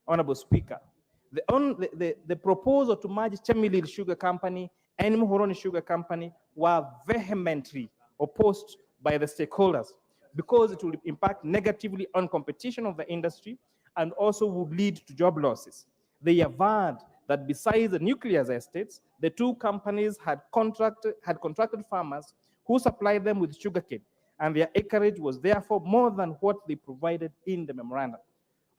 U: Honorable Speaker, the proposal to merge Chemelil Sugar Company and Muhoroni Sugar Company were vehemently opposed by the stakeholders because it would impact negatively on competition of the industry and also would lead to job losses. They averred that besides the nuclear estates, the two companies had contracted farmers who supplied them with sugarcane, and their acreage was therefore more than what they provided in the memorandum.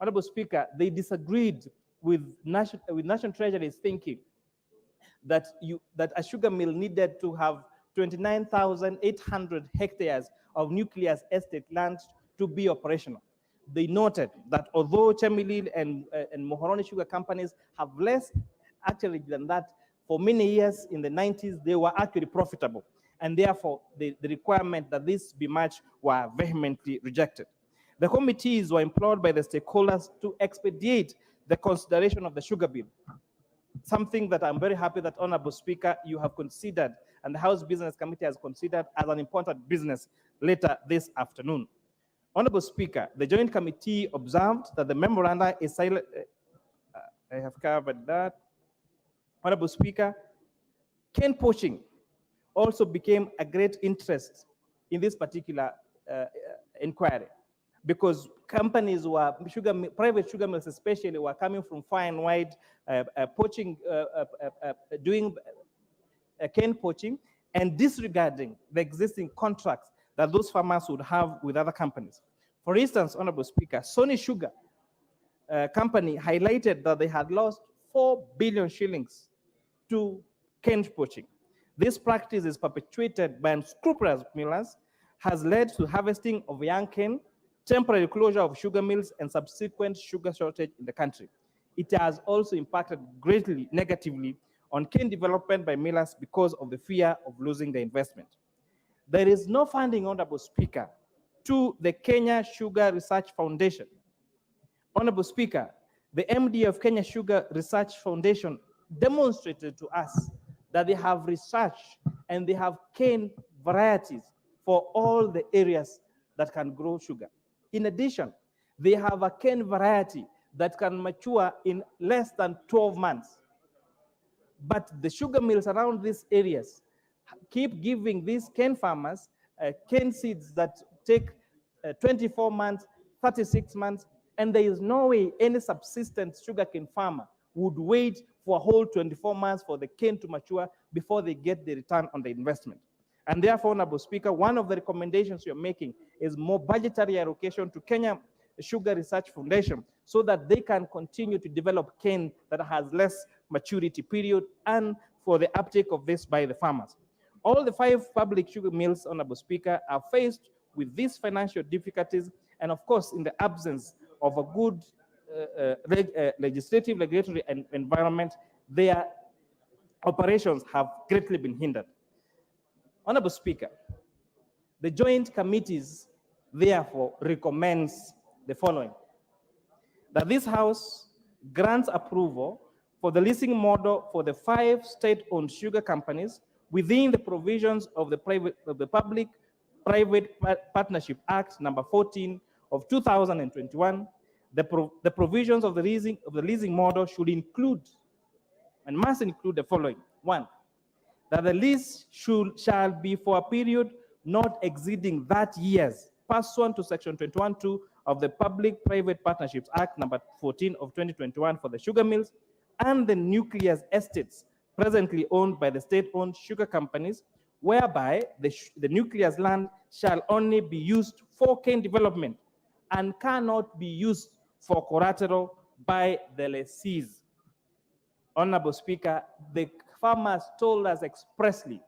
U: Honorable Speaker, they disagreed with National Treasury's thinking that a sugar mill needed to have 29,800 hectares of nuclear estate land to be operational. They noted that although Chemelil and Muhoroni sugar companies have less actually than that, for many years in the 90s, they were actually profitable. And therefore, the requirement that this be matched were vehemently rejected. The committees were implored by the stakeholders to expedite the consideration of the sugar bill, something that I'm very happy that, Honorable Speaker, you have considered and the House Business Committee has considered as an important business later this afternoon. Honorable Speaker, the Joint Committee observed that the memoranda is silent. I have covered that. Honorable Speaker, cane poaching also became a great interest in this particular inquiry, because companies were, private sugar mills especially, were coming from far and wide, poaching, doing cane poaching and disregarding the existing contracts that those farmers would have with other companies. For instance, Honorable Speaker, Sony Sugar company highlighted that they had lost 4 billion shillings to cane poaching. This practice is perpetuated by unscrupulous millers, has led to harvesting of young cane, temporary closure of sugar mills, and subsequent sugar shortage in the country. It has also impacted greatly negatively on cane development by millers because of the fear of losing the investment. There is no funding, Honorable Speaker, to the Kenya Sugar Research Foundation. Honorable Speaker, the MD of Kenya Sugar Research Foundation demonstrated to us that they have research and they have cane varieties for all the areas that can grow sugar. In addition, they have a cane variety that can mature in less than 12 months. But the sugar mills around these areas keep giving these cane farmers cane seeds that take 24 months, 36 months, and there is no way any subsistent sugarcane farmer would wait for a whole 24 months for the cane to mature before they get the return on the investment. And therefore, Honorable Speaker, one of the recommendations you're making is more budgetary allocation to Kenya Sugar Research Foundation so that they can continue to develop cane that has less maturity period and for the uptake of this by the farmers. All the 5 public sugar mills, Honorable Speaker, are faced with these financial difficulties, and of course, in the absence of a good legislative, regulatory environment, their operations have greatly been hindered. Honorable Speaker, the joint committees therefore recommends the following: that this House grants approval for the leasing model for the 5 state-owned sugar companies within the provisions of the Public-Private Partnership Act number 14 of 2021. The provisions of the leasing model should include and must include the following: 1, that the lease shall be for a period not exceeding 30 years, pursuant to Section 21(2) of the Public-Private Partnerships Act number 14 of 2021 for the sugar mills and the nuclear estates presently owned by the state-owned sugar companies, whereby the nuclear land shall only be used for cane development and cannot be used for collateral by the lessees. Honorable Speaker, the farmers told us expressly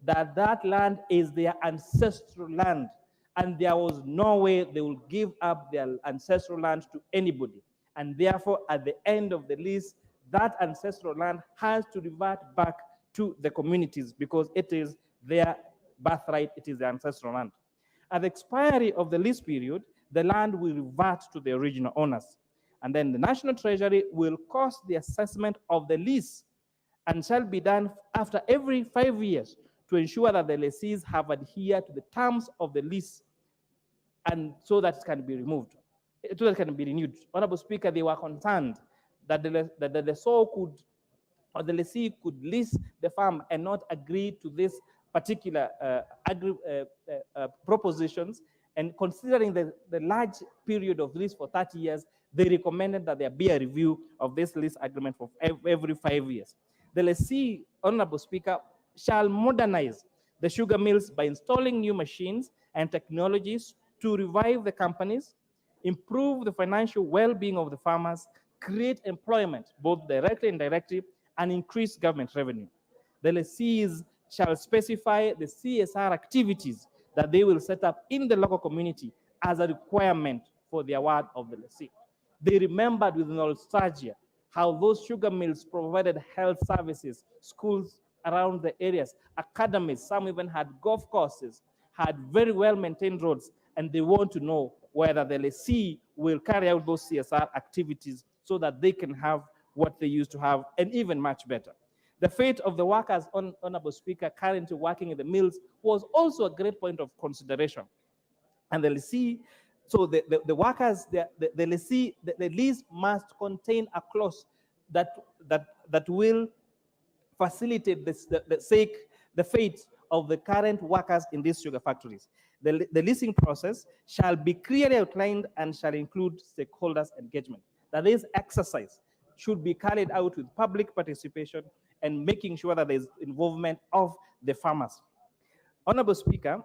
U: that that land is their ancestral land, and there was no way they will give up their ancestral land to anybody. And therefore, at the end of the lease, that ancestral land has to revert back to the communities because it is their birthright, it is their ancestral land. At the expiry of the lease period, the land will revert to the original owners. And then the National Treasury will cost the assessment of the lease and shall be done after every 5 years to ensure that the lessees have adhered to the terms of the lease and so that it can be removed, so that it can be renewed. Honorable Speaker, they were concerned that the lessor could, or the lessee could lease the farm and not agree to this particular propositions. And considering the large period of lease for 30 years, they recommended that there be a review of this lease agreement for every 5 years. The lessee, Honorable Speaker, shall modernize the sugar mills by installing new machines and technologies to revive the companies, improve the financial well-being of the farmers, create employment, both directly and indirectly, and increase government revenue. The lessees shall specify the CSR activities that they will set up in the local community as a requirement for the award of the lessee. They remembered with nostalgia how those sugar mills provided health services, schools around the areas, academies, some even had golf courses, had very well-maintained roads, and they want to know whether the lessee will carry out those CSR activities so that they can have what they used to have, and even much better. The fate of the workers, Honorable Speaker, currently working in the mills was also a great point of consideration. And the lessee, so the workers, the lessee, the lease must contain a clause that will facilitate the fate of the current workers in these sugar factories. The leasing process shall be clearly outlined and shall include stakeholders' engagement. That this exercise should be carried out with public participation and making sure that there's involvement of the farmers. Honorable Speaker,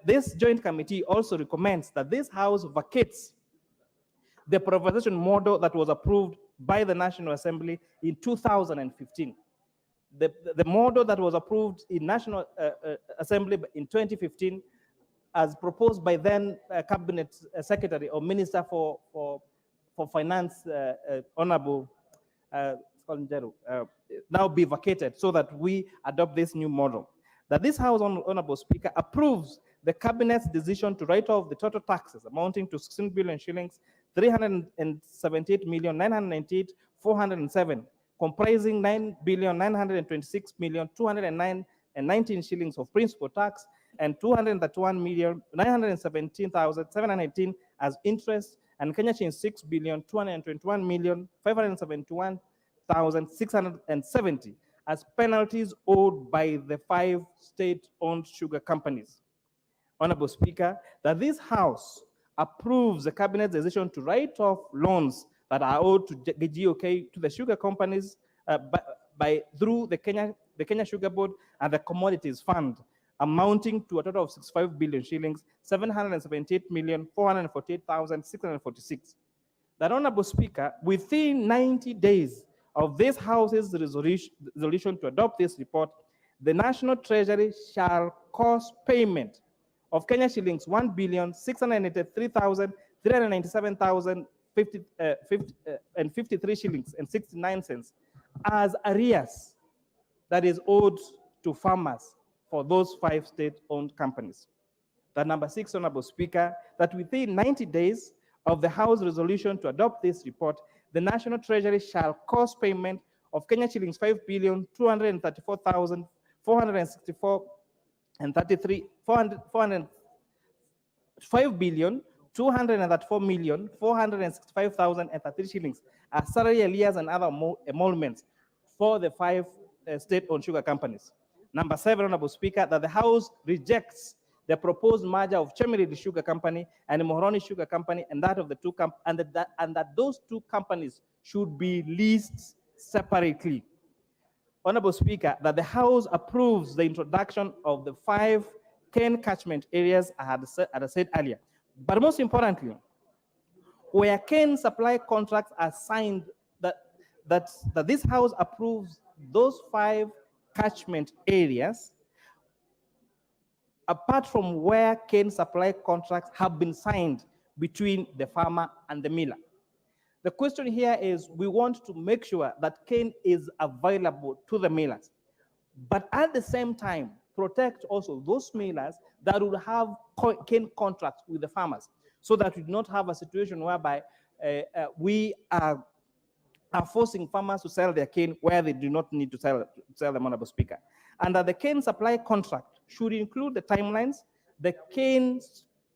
U: this joint committee also recommends that this House vacates the privatization model that was approved by the National Assembly in 2015. The model that was approved in National Assembly in 2015 as proposed by then Cabinet Secretary or Minister for Finance, Honorable now be vacated so that we adopt this new model. That this House, Honorable Speaker, approves the Cabinet's decision to write off the total taxes amounting to 16 billion shillings, 378,998,407, comprising 9,926,209,019 shillings of principal tax and 231,917,718 as interest, and Kenya shillings 6,221,571,670 as penalties owed by the 5 state-owned sugar companies. Honorable Speaker, that this House approves the Cabinet's decision to write off loans that are owed to the GOK to the sugar companies through the Kenya Sugar Board and the Commodities Fund, amounting to a total of 65 billion shillings, 778,448,646. That, Honorable Speaker, within 90 days of this House's resolution to adopt this report, the National Treasury shall cause payment of Kenya shillings 1,683,397,053 shillings and 69 cents as arrears that is owed to farmers for those 5 state-owned companies. That number 6, Honorable Speaker, that within 90 days of the House resolution to adopt this report, the National Treasury shall cause payment of Kenya shillings 5,234,464 and 33 5,234,465,033 shillings as salary arrears and other emoluments for the 5 state-owned sugar companies. Number 7, Honorable Speaker, that the House rejects the proposed merger of Chemelil Sugar Company and Mohoroni Sugar Company, and that of the two and that those 2 companies should be leased separately. Honorable Speaker, that the House approves the introduction of the 5 cane catchment areas I had said earlier. But most importantly, where cane supply contracts are signed, that this House approves those 5 catchment areas apart from where cane supply contracts have been signed between the farmer and the miller. The question here is, we want to make sure that cane is available to the millers, but at the same time, protect also those millers that will have cane contracts with the farmers, so that we do not have a situation whereby we are forcing farmers to sell their cane where they do not need to sell them, Honorable Speaker. and that the cane supply contract should include the timelines, the cane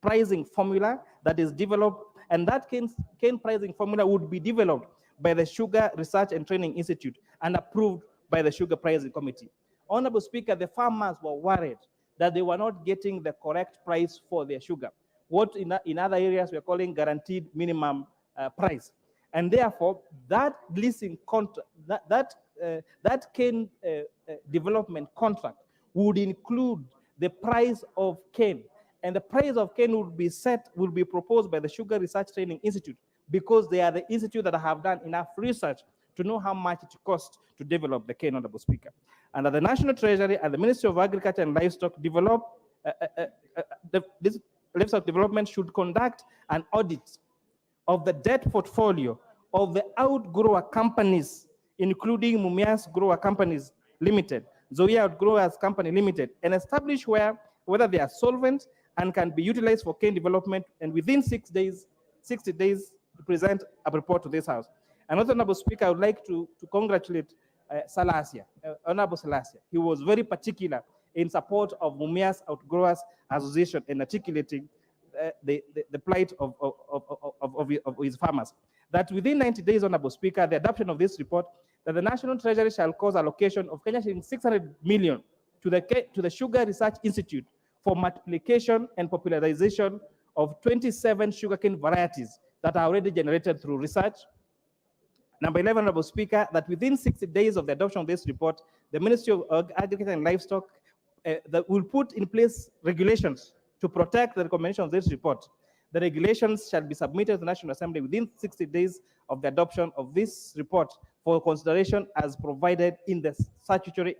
U: pricing formula that is developed, and that cane pricing formula would be developed by the Sugar Research and Training Institute and approved by the Sugar Pricing Committee. Honorable Speaker, the farmers were worried that they were not getting the correct price for their sugar, what in other areas we're calling guaranteed minimum price. And therefore, that leasing contract, that cane development contract would include the price of cane. And the price of cane will be proposed by the Sugar Research Training Institute, because they are the institute that have done enough research to know how much it costs to develop the cane, Honorable Speaker. And that the National Treasury and the Ministry of Agriculture and Livestock this livestock development should conduct an audit of the debt portfolio of the outgrower companies, including Mumias Grower Companies Limited, Zoya Outgrowers Company Limited, and establish whether they are solvent and can be utilized for cane development, and within 60 days, to present a report to this House. And also, Honorable Speaker, I would like to congratulate Salasia, Honorable Salasia. He was very particular in support of Mumias Outgrowers Association in articulating the plight of his farmers. That within 90 days, Honorable Speaker, the adoption of this report, that the National Treasury shall cause allocation of Kenya shilling 600 million to the Sugar Research Institute for multiplication and popularization of 27 sugarcane varieties that are already generated through research. Number 11, Honorable Speaker, that within 60 days of the adoption of this report, the Ministry of Agriculture and Livestock that will put in place regulations to protect the recommendation of this report. The regulations shall be submitted to the National Assembly within 60 days of the adoption of this report for consideration as provided in the statutory.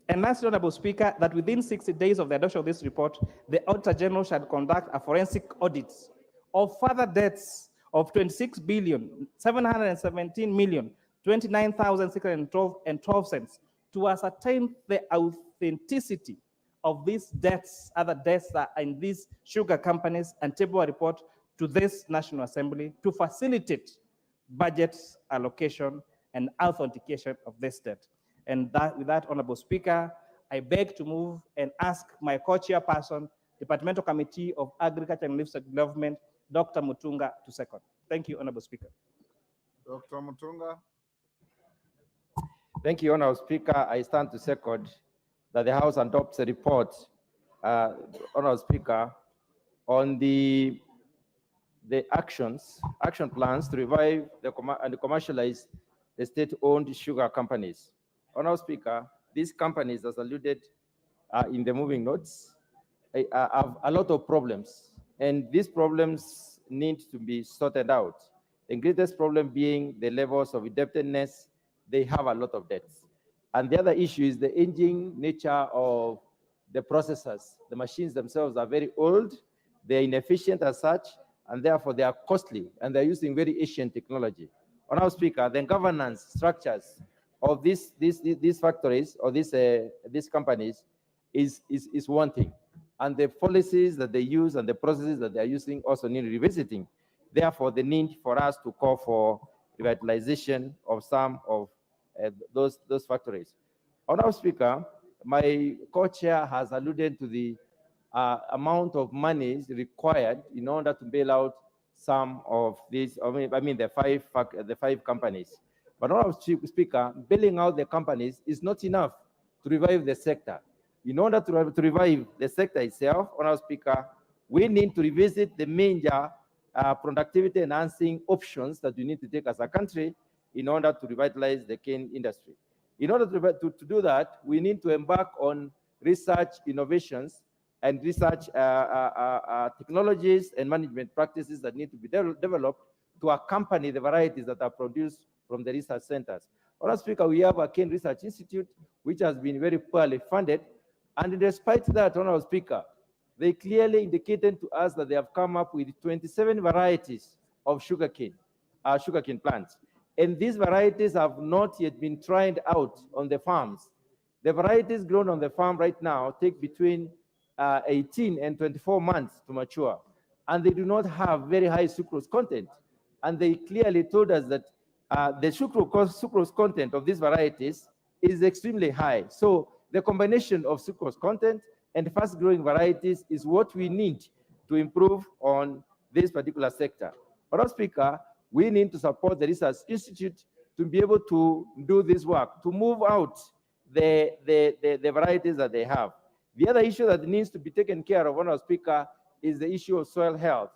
U: And lastly, Honorable Speaker, that within 60 days of the adoption of this report, the Auditor General shall conduct a forensic audit of further debts of 26,717,029,612 cents to ascertain the authenticity of these debts, other debts that are in these sugar companies, and table a report to this National Assembly to facilitate budget allocation and authentication of this debt. And with that, Honorable Speaker, I beg to move and ask my co-chairperson, Departmental Committee of Agriculture and Livestock Development, Dr. Mutunga, to second. Thank you, Honorable Speaker.
B: Dr. Mutunga.
C: Thank you, Honorable Speaker. I stand to second that the House adopts a report, Honorable Speaker, on the action plans to revive and commercialize the state-owned sugar companies. Honorable Speaker, these companies, as alluded in the moving notes, have a lot of problems, and these problems need to be sorted out. The greatest problem being the levels of indebtedness. They have a lot of debts. And the other issue is the aging nature of the processors. The machines themselves are very old, they're inefficient as such, and therefore they are costly, and they're using very ancient technology. Honorable Speaker, the governance structures of these factories or these companies is wanting, and the policies that they use and the processes that they are using also need revisiting. Therefore, the need for us to call for revitalization of some of those factories. Honorable Speaker, my co-chair has alluded to the amount of money required in order to bail out some of these. I mean the five companies. But Honorable Speaker, bailing out the companies is not enough to revive the sector. In order to revive the sector itself, Honorable Speaker, we need to revisit the major productivity enhancing options that we need to take as a country in order to revitalize the cane industry. In order to do that, we need to embark on research innovations and research technologies and management practices that need to be developed to accompany the varieties that are produced from the research centers. Honorable Speaker, we have a cane research institute which has been very poorly funded, and despite that, Honorable Speaker, they clearly indicated to us that they have come up with 27 varieties of sugarcane plants. And these varieties have not yet been tried out on the farms. The varieties grown on the farm right now take between 18 and 24 months to mature, and they do not have very high sucrose content. And they clearly told us that the sucrose content of these varieties is extremely high. So the combination of sucrose content and fast-growing varieties is what we need to improve on this particular sector. Madam Speaker, we need to support the Research Institute to be able to do this work, to move out the varieties that they have. The other issue that needs to be taken care of, Madam Speaker, is the issue of soil health.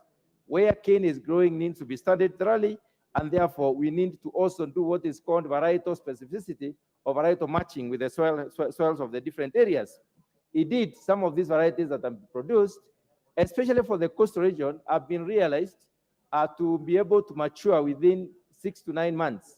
C: Where cane is growing needs to be studied thoroughly, and therefore we need to also do what is called varietal specificity or varietal matching with the soils of the different areas. Indeed, some of these varieties that are produced, especially for the coastal region, have been realized to be able to mature within 6 to 9 months.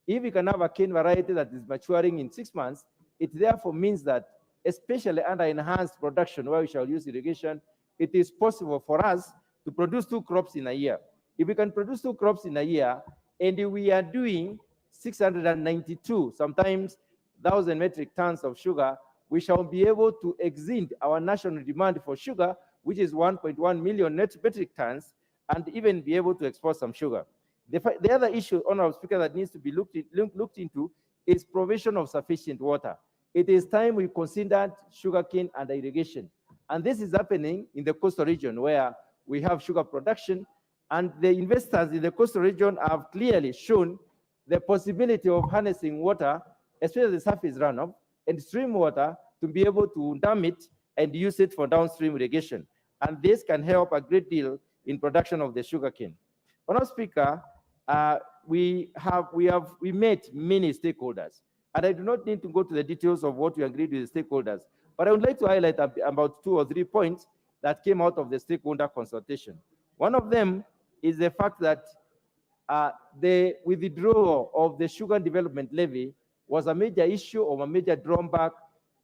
C: If you can have a cane variety that is maturing in 6 months, it therefore means that, especially under enhanced production where we shall use irrigation, it is possible for us to produce 2 crops in a year. If we can produce 2 crops in a year, and we are doing 692, sometimes 1,000 metric tons of sugar, we shall be able to exceed our national demand for sugar, which is 1.1 million metric tons, and even be able to export some sugar. The other issue, Honorable Speaker, that needs to be looked into is provision of sufficient water. It is time we considered sugarcane under irrigation. And this is happening in the coastal region where we have sugar production, and the investors in the coastal region have clearly shown the possibility of harnessing water, especially the surface runoff and stream water, to be able to dam it and use it for downstream irrigation. And this can help a great deal in production of the sugarcane. Honorable Speaker, we met many stakeholders, and I do not need to go to the details of what we agreed with the stakeholders, but I would like to highlight about 2 or 3 points that came out of the stakeholder consultation. One of them is the fact that the withdrawal of the sugar development levy was a major issue or a major drawback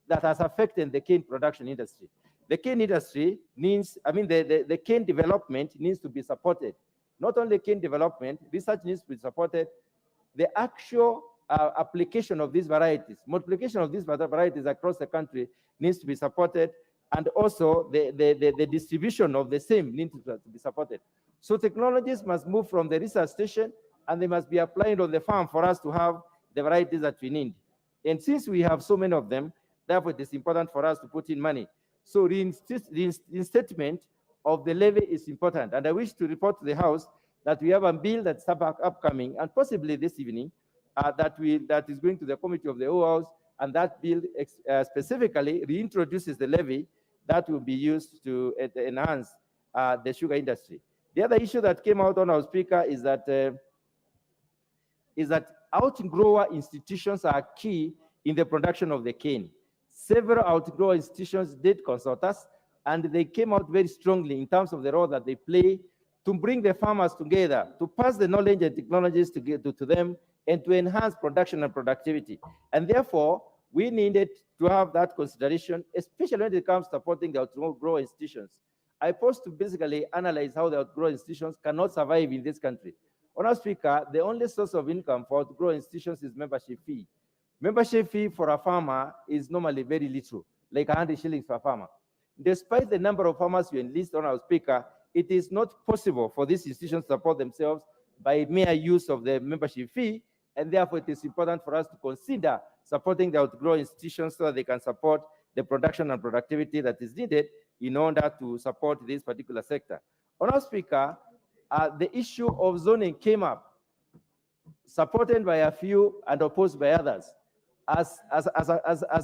C: that has affected the cane production industry. The cane industry needs, the cane development needs to be supported. Not only cane development, research needs to be supported. The actual application of these varieties, multiplication of these varieties across the country needs to be supported, and also the distribution of the same needs to be supported. So technologies must move from the research station, and they must be applied on the farm for us to have the varieties that we need. And since we have so many of them, therefore it is important for us to put in money. So reinstatement of the levy is important. And I wish to report to the House that we have a bill that's upcoming, and possibly this evening, that is going to the committee of the whole House, and that bill specifically reintroduces the levy that will be used to enhance the sugar industry. The other issue that came out, on our Speaker, is that outgrower institutions are key in the production of the cane. Several outgrower institutions did consult us, and they came out very strongly in terms of the role that they play to bring the farmers together, to pass the knowledge and technologies to them, and to enhance production and productivity. And therefore, we needed to have that consideration, especially when it comes to supporting the outgrower institutions. I pose to basically analyze how the outgrower institutions cannot survive in this country. Honorable Speaker, the only source of income for outgrower institutions is membership fee. Membership fee for a farmer is normally very little, like 100 shillings per farmer. Despite the number of farmers you enlist, Honorable Speaker, it is not possible for these institutions to support themselves by mere use of the membership fee, and therefore it is important for us to consider supporting the outgrower institutions so that they can support the production and productivity that is needed in order to support this particular sector. Honorable Speaker, the issue of zoning came up, supported by a few and opposed by others. As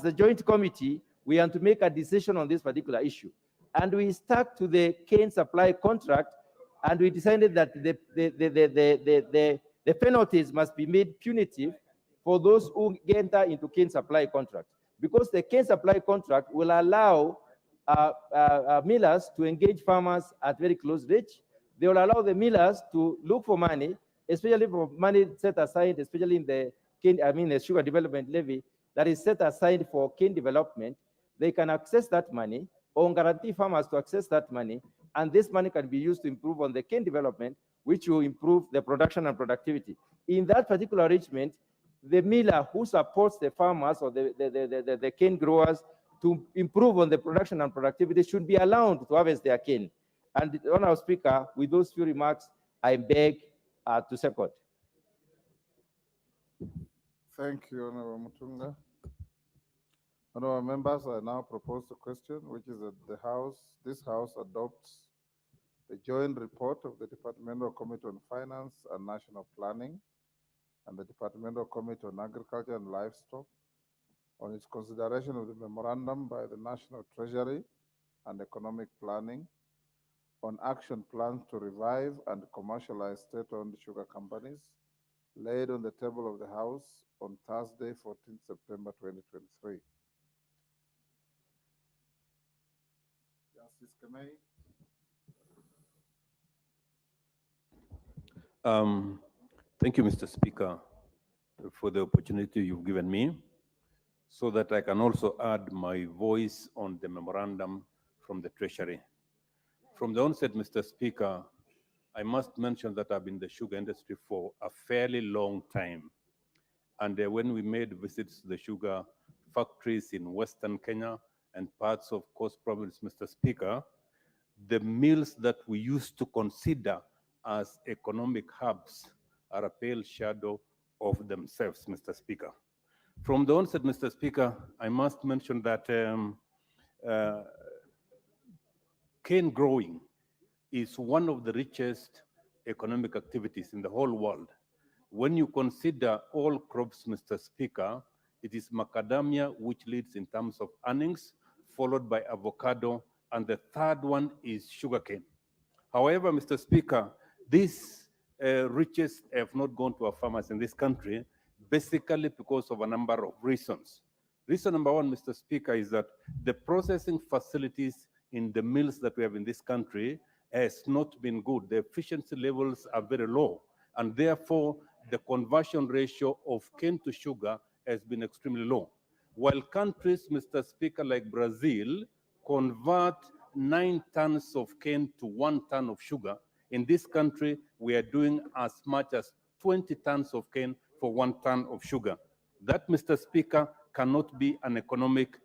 C: the joint committee, we want to make a decision on this particular issue. And we stuck to the cane supply contract, and we decided that the penalties must be made punitive for those who enter into cane supply contract, because the cane supply contract will allow millers to engage farmers at very close reach. They will allow the millers to look for money, especially for money set aside, especially in the cane, the sugar development levy that is set aside for cane development. They can access that money or guarantee farmers to access that money, and this money can be used to improve on the cane development, which will improve the production and productivity. In that particular arrangement, the miller who supports the farmers or the cane growers to improve on the production and productivity should be allowed to harvest their cane. And Honorable Speaker, with those few remarks, I beg to second.
B: Thank you, Honorable Mutunga. Honorable members, I now propose the question, which is that this House adopts the joint report of the Departmental Committee on Finance and National Planning and the Departmental Committee on Agriculture and Livestock on its consideration of the memorandum by the National Treasury and Economic Planning on action plans to revive and commercialize state-owned sugar companies laid on the table of the House on Thursday, 14 September 2023. Justice Kemei.
J: Thank you, Mr. Speaker, for the opportunity you've given me so that I can also add my voice on the memorandum from the Treasury. From the onset, Mr. Speaker, I must mention that I've been in the sugar industry for a fairly long time. And when we made visits to the sugar factories in Western Kenya and parts of Coast Province, Mr. Speaker, the mills that we used to consider as economic hubs are a pale shadow of themselves, Mr. Speaker. From the onset, Mr. Speaker, I must mention that cane growing is one of the richest economic activities in the whole world. When you consider all crops, Mr. Speaker, it is macadamia which leads in terms of earnings, followed by avocado, and the third one is sugarcane. However, Mr. Speaker, these riches have not gone to our farmers in this country, basically because of a number of reasons. Reason number one, Mr. Speaker, is that the processing facilities in the mills that we have in this country has not been good. The efficiency levels are very low, and therefore the conversion ratio of cane to sugar has been extremely low. While countries, Mr. Speaker, like Brazil, convert 9 tons of cane to 1 ton of sugar, in this country, we are doing as much as 20 tons of cane for 1 ton of sugar. That, Mr. Speaker, cannot be an economic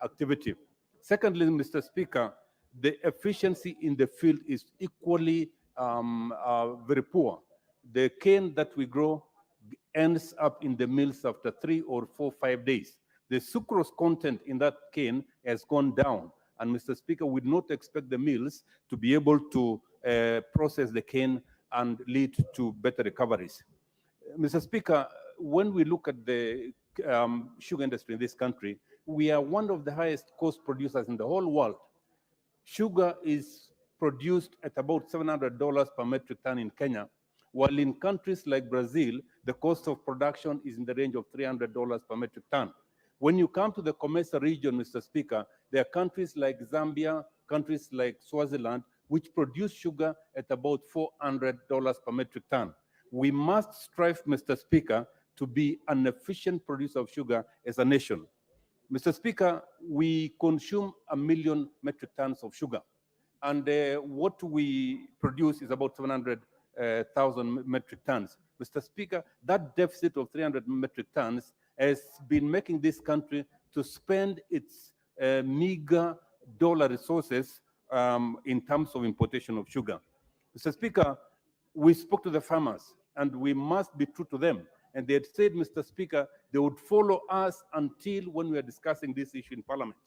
J: activity. Secondly, Mr. Speaker, the efficiency in the field is equally very poor. The cane that we grow ends up in the mills after 3 or 4, 5 days. The sucrose content in that cane has gone down. And Mr. Speaker, we do not expect the mills to be able to process the cane and lead to better recoveries. Mr. Speaker, when we look at the sugar industry in this country, we are one of the highest cost producers in the whole world. Sugar is produced at about $700 per metric ton in Kenya, while in countries like Brazil, the cost of production is in the range of $300 per metric ton. When you come to the Comesa region, Mr. Speaker, there are countries like Zambia, countries like Swaziland, which produce sugar at about $400 per metric ton. We must strive, Mr. Speaker, to be an efficient producer of sugar as a nation. Mr. Speaker, we consume 1 million metric tons of sugar, and what we produce is about 700,000 metric tons. Mr. Speaker, that deficit of 300 metric tons has been making this country to spend its meager dollar resources in terms of importation of sugar. Mr. Speaker, we spoke to the farmers, and we must be true to them. And they had said, Mr. Speaker, they would follow us until when we are discussing this issue in Parliament.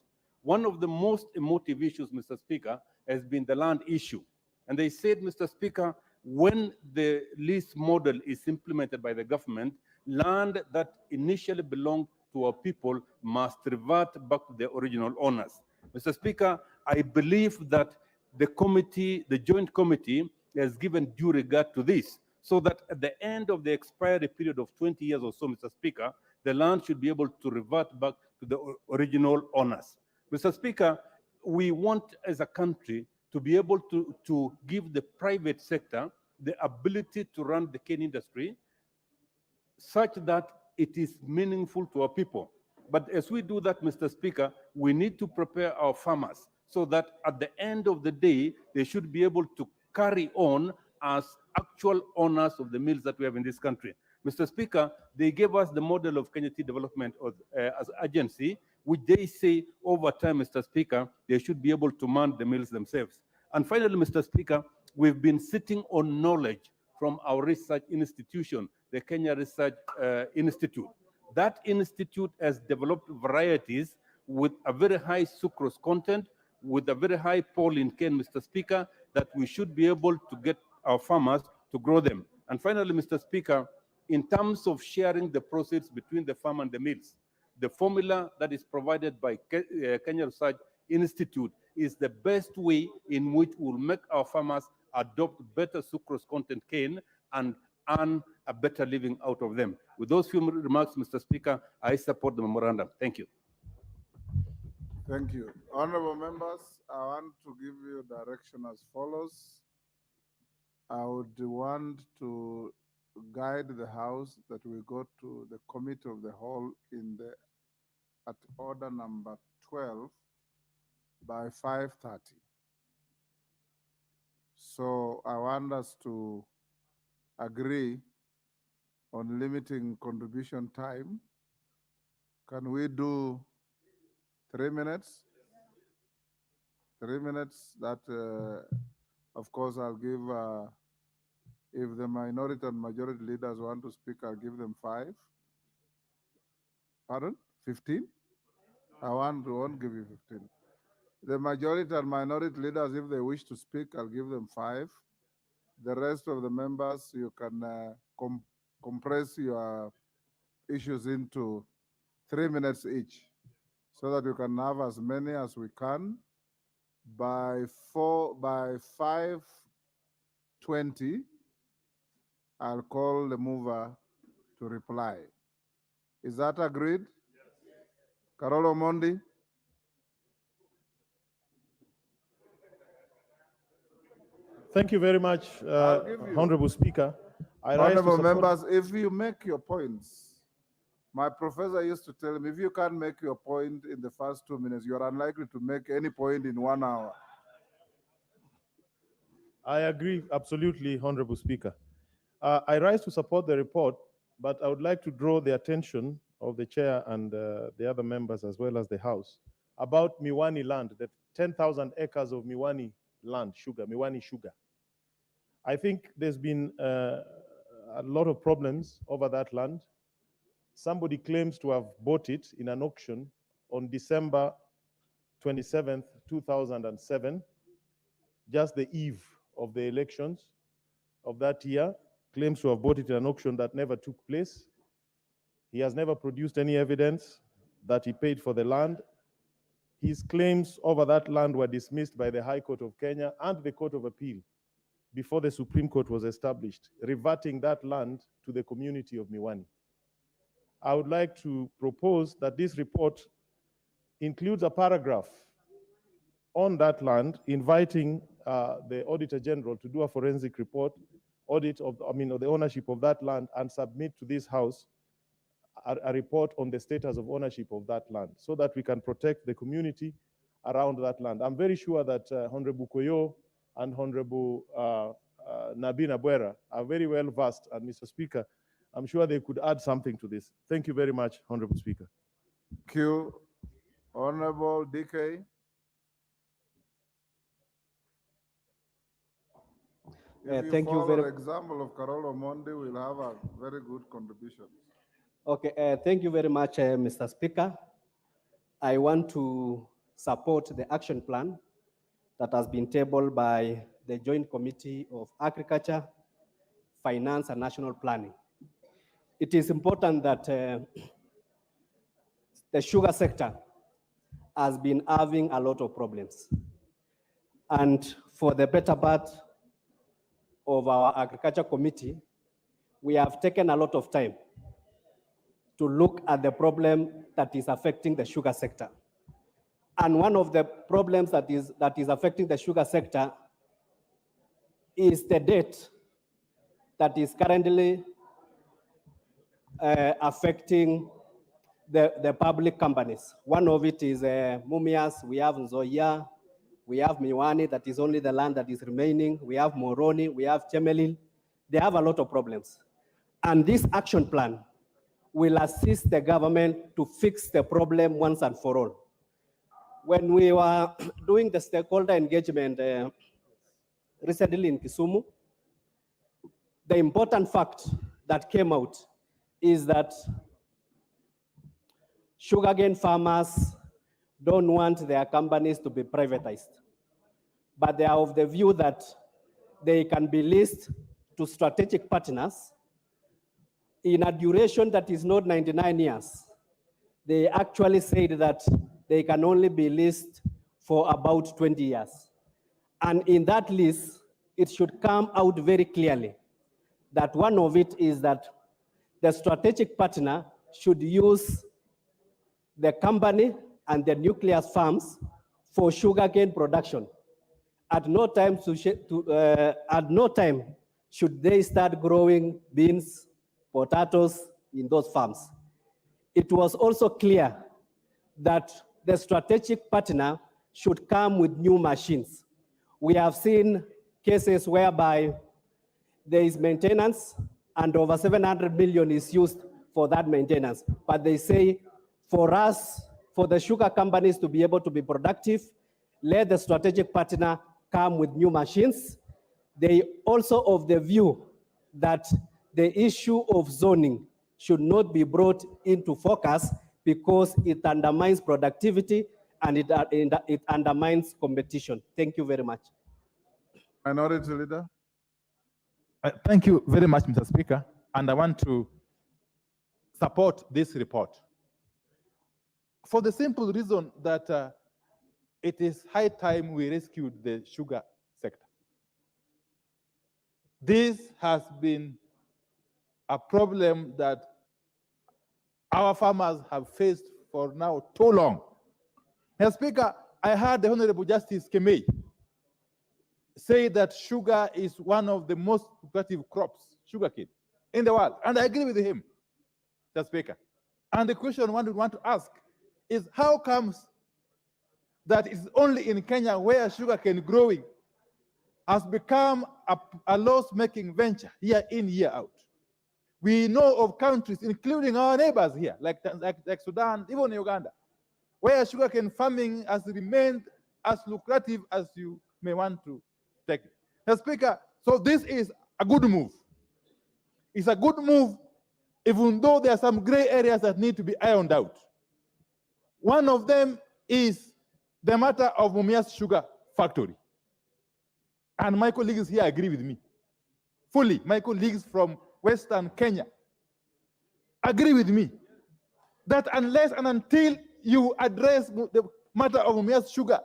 J: One of the most emotive issues, Mr. Speaker, has been the land issue. And they said, Mr. Speaker, when the lease model is implemented by the government, land that initially belonged to our people must revert back to the original owners. Mr. Speaker, I believe that the committee, the joint committee, has given due regard to this, so that at the end of the expiry period of 20 years or so, Mr. Speaker, the land should be able to revert back to the original owners. Mr. Speaker, we want as a country to be able to give the private sector the ability to run the cane industry such that it is meaningful to our people. But as we do that, Mr. Speaker, we need to prepare our farmers so that at the end of the day, they should be able to carry on as actual owners of the mills that we have in this country. Mr. Speaker, they gave us the model of Kenya Tea Development as agency, which they say over time, Mr. Speaker, they should be able to man the mills themselves. And finally, Mr. Speaker, we've been sitting on knowledge from our research institution, the Kenya Research Institute. That institute has developed varieties with a very high sucrose content, with a very high pollen cane, Mr. Speaker, that we should be able to get our farmers to grow them. And finally, Mr. Speaker, in terms of sharing the proceeds between the farm and the mills, the formula that is provided by Kenya Research Institute is the best way in which we'll make our farmers adopt better sucrose content cane and earn a better living out of them. With those few remarks, Mr. Speaker, I support the memorandum. Thank you.
B: Thank you. Honorable members, I want to give you direction as follows. I would want to guide the House that we go to the Committee of the Whole at order number 12 by 5:30. So I want us to agree on limiting contribution time. Can we do 3 minutes? 3 minutes. That, of course, I'll give, if the minority and majority leaders want to speak, I'll give them 5. Pardon? 15? I won't give you 15. The majority and minority leaders, if they wish to speak, I'll give them 5. The rest of the members, you can compress your issues into 3 minutes each, so that we can have as many as we can. By 5:20, I'll call the mover to reply. Is that agreed? Carolo Mondi?
M: Thank you very much, Honorable Speaker. I rise to
B: Honorable
M: support-
B: members, if you make your points, my professor used to tell me, if you can't make your point in the first 2 minutes, you are unlikely to make any point in 1 hour.
M: I agree absolutely, Honorable Speaker. I rise to support the report, but I would like to draw the attention of the chair and the other members, as well as the House, about Miwani land, the 10,000 acres of Miwani land, Miwani sugar. I think there's been a lot of problems over that land. Somebody claims to have bought it in an auction on December 27th, 2007, just the eve of the elections of that year, claims to have bought it in an auction that never took place. He has never produced any evidence that he paid for the land. His claims over that land were dismissed by the High Court of Kenya and the Court of Appeal before the Supreme Court was established, reverting that land to the community of Miwani. I would like to propose that this report includes a paragraph on that land, inviting the Auditor General to do a forensic report, audit of the ownership of that land, and submit to this House a report on the status of ownership of that land, so that we can protect the community around that land. I'm very sure that Honorable Koyo and Honorable Nabina Buera are very well versed, and Mr. Speaker, I'm sure they could add something to this. Thank you very much, Honorable Speaker.
B: Thank you. Honorable DK. If
E: Thank you
B: follow
E: very
B: the example of Carolo Mondi, we'll have a very good contribution.
E: Okay, thank you very much, Mr. Speaker. I want to support the action plan that has been tabled by the Joint Committee of Agriculture, Finance, and National Planning. It is important that the sugar sector has been having a lot of problems. And for the better part of our Agriculture Committee, we have taken a lot of time to look at the problem that is affecting the sugar sector. And one of the problems that is affecting the sugar sector is the debt that is currently affecting the public companies. One of it is Mumias, we have Nzoia, we have Miwani, that is only the land that is remaining. We have Moroni, we have Chemelil. They have a lot of problems. And this action plan will assist the government to fix the problem once and for all. When we were doing the stakeholder engagement recently in Kisumu, the important fact that came out is that sugarcane farmers don't want their companies to be privatized, but they are of the view that they can be leased to strategic partners in a duration that is not 99 years. They actually said that they can only be leased for about 20 years. And in that lease, it should come out very clearly that one of it is that the strategic partner should use the company and the nuclear farms for sugarcane production. At no time should they start growing beans, potatoes in those farms. It was also clear that the strategic partner should come with new machines. We have seen cases whereby there is maintenance and over 700 million is used for that maintenance. But they say for us, for the sugar companies to be able to be productive, let the strategic partner come with new machines. They also of the view that the issue of zoning should not be brought into focus because it undermines productivity and it undermines competition. Thank you very much.
B: Minority Leader.
F: Thank you very much, Mr. Speaker. And I want to support this report for the simple reason that it is high time we rescued the sugar sector. This has been a problem that our farmers have faced for now too long. Mr. Speaker, I heard the Honorable Justice Kemei say that sugar is one of the most lucrative crops, sugarcane, in the world. And I agree with him, Mr. Speaker. And the question one would want to ask is how comes that it's only in Kenya where sugarcane growing has become a loss-making venture year in, year out. We know of countries, including our neighbors here, like Sudan, even Uganda, where sugarcane farming has remained as lucrative as you may want to take it. Mr. Speaker, so this is a good move. It's a good move, even though there are some gray areas that need to be ironed out. One of them is the matter of Mumias Sugar Factory. And my colleagues here agree with me fully. My colleagues from Western Kenya agree with me that unless and until you address the matter of Mumias Sugar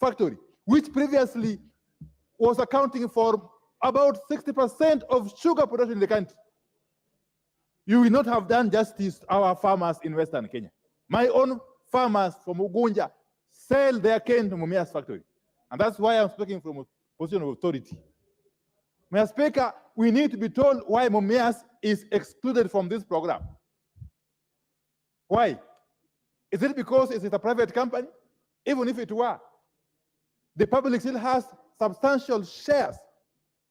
F: Factory, which previously was accounting for about 60% of sugar production in the country, you will not have done justice to our farmers in Western Kenya. My own farmers from Ugunja sell their cane to Mumias Factory. And that's why I'm speaking from a position of authority. Mr. Speaker, we need to be told why Mumias is excluded from this program. Why? Is it because it's a private company? Even if it were, the public still has substantial shares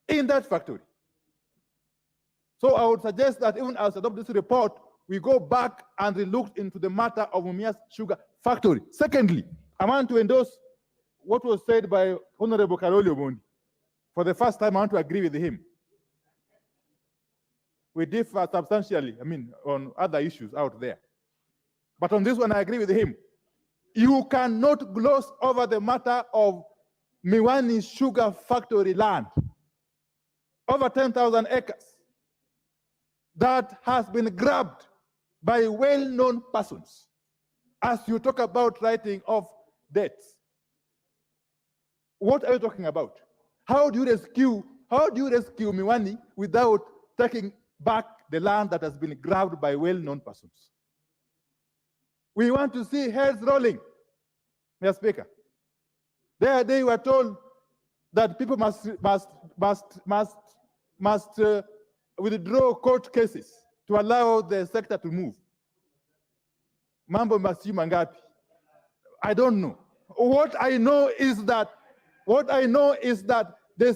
F: in that factory. So I would suggest that even as adopt this report, we go back and look into the matter of Mumias Sugar Factory. Secondly, I want to endorse what was said by Honorable Karoli Omondi. For the first time, I want to agree with him. We differ substantially, on other issues out there. But on this one, I agree with him. You cannot gloss over the matter of Miwani Sugar Factory land, over 10,000 acres, that has been grabbed by well-known persons. As you talk about writing off debts, what are you talking about? How do you rescue Miwani without taking back the land that has been grabbed by well-known persons? We want to see heads rolling, Mr. Speaker. They were told that people must withdraw court cases to allow the sector to move. Mambo masiu mangapi? I don't know. What I know is that the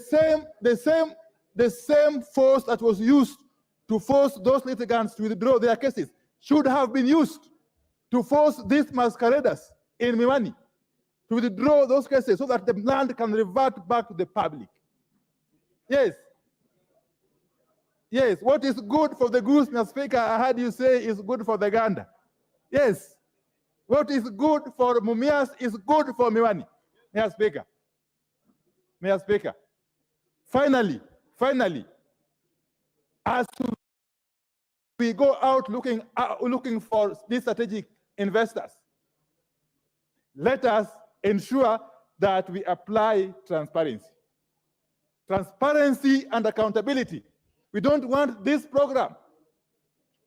F: same force that was used to force those litigants to withdraw their cases should have been used to force these masqueraders in Miwani to withdraw those cases so that the land can revert back to the public. Yes. Yes, what is good for the goose, Mr. Speaker, I heard you say is good for the gander. Yes. What is good for Mumias is good for Miwani. Mr. Speaker. Mr. Speaker. Finally, as we go out looking for these strategic investors, let us ensure that we apply transparency. Transparency and accountability. We don't want this program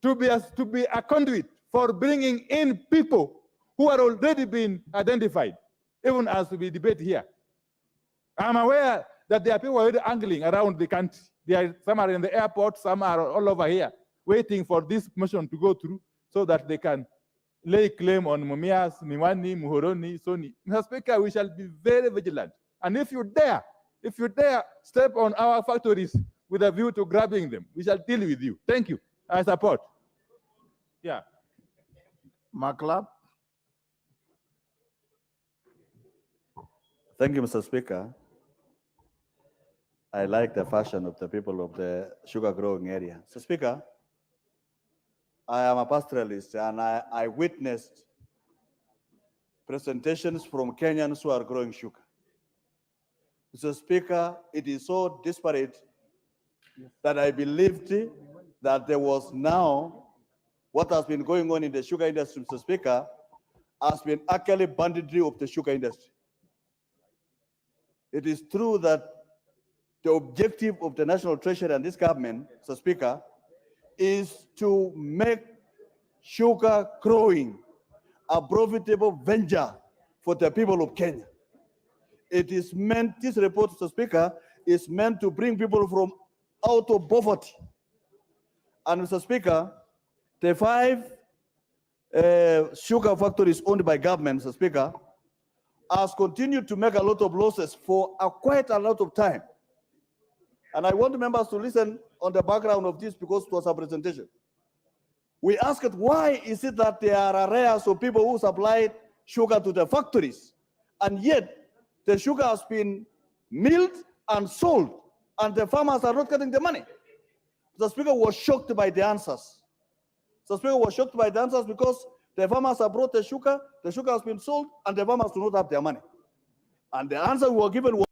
F: to be a conduit for bringing in people who are already been identified, even as we debate here. I'm aware that there are people already angling around the country. Some are in the airport, some are all over here, waiting for this motion to go through so that they can lay claim on Mumias, Miwani, Muhoroni, Soni. Mr. Speaker, we shall be very vigilant. And if you dare step on our factories with a view to grabbing them, we shall deal with you. Thank you. I support. Yeah.
B: Maklap.
A: Thank you, Mr. Speaker. I like the fashion of the people of the sugar growing area. Mr. Speaker, I am a pastoralist and I witnessed presentations from Kenyans who are growing sugar. Mr. Speaker, it is so disparate that I believed that there was now what has been going on in the sugar industry, Mr. Speaker, has been actually banditry of the sugar industry. It is true that the objective of the National Treasury and this government, Mr. Speaker, is to make sugar growing a profitable venture for the people of Kenya. It is meant, this report, Mr. Speaker, is meant to bring people from out of poverty. And Mr. Speaker, the 5 sugar factories owned by government, Mr. Speaker, has continued to make a lot of losses for quite a lot of time. And I want members to listen on the background of this because it was a presentation. We asked, why is it that there are arrears of people who supplied sugar to the factories, and yet the sugar has been milled and sold, and the farmers are not getting the money? The Speaker was shocked by the answers. The Speaker was shocked by the answers because the farmers have brought the sugar has been sold, and the farmers do not have their money. And the answer we were given was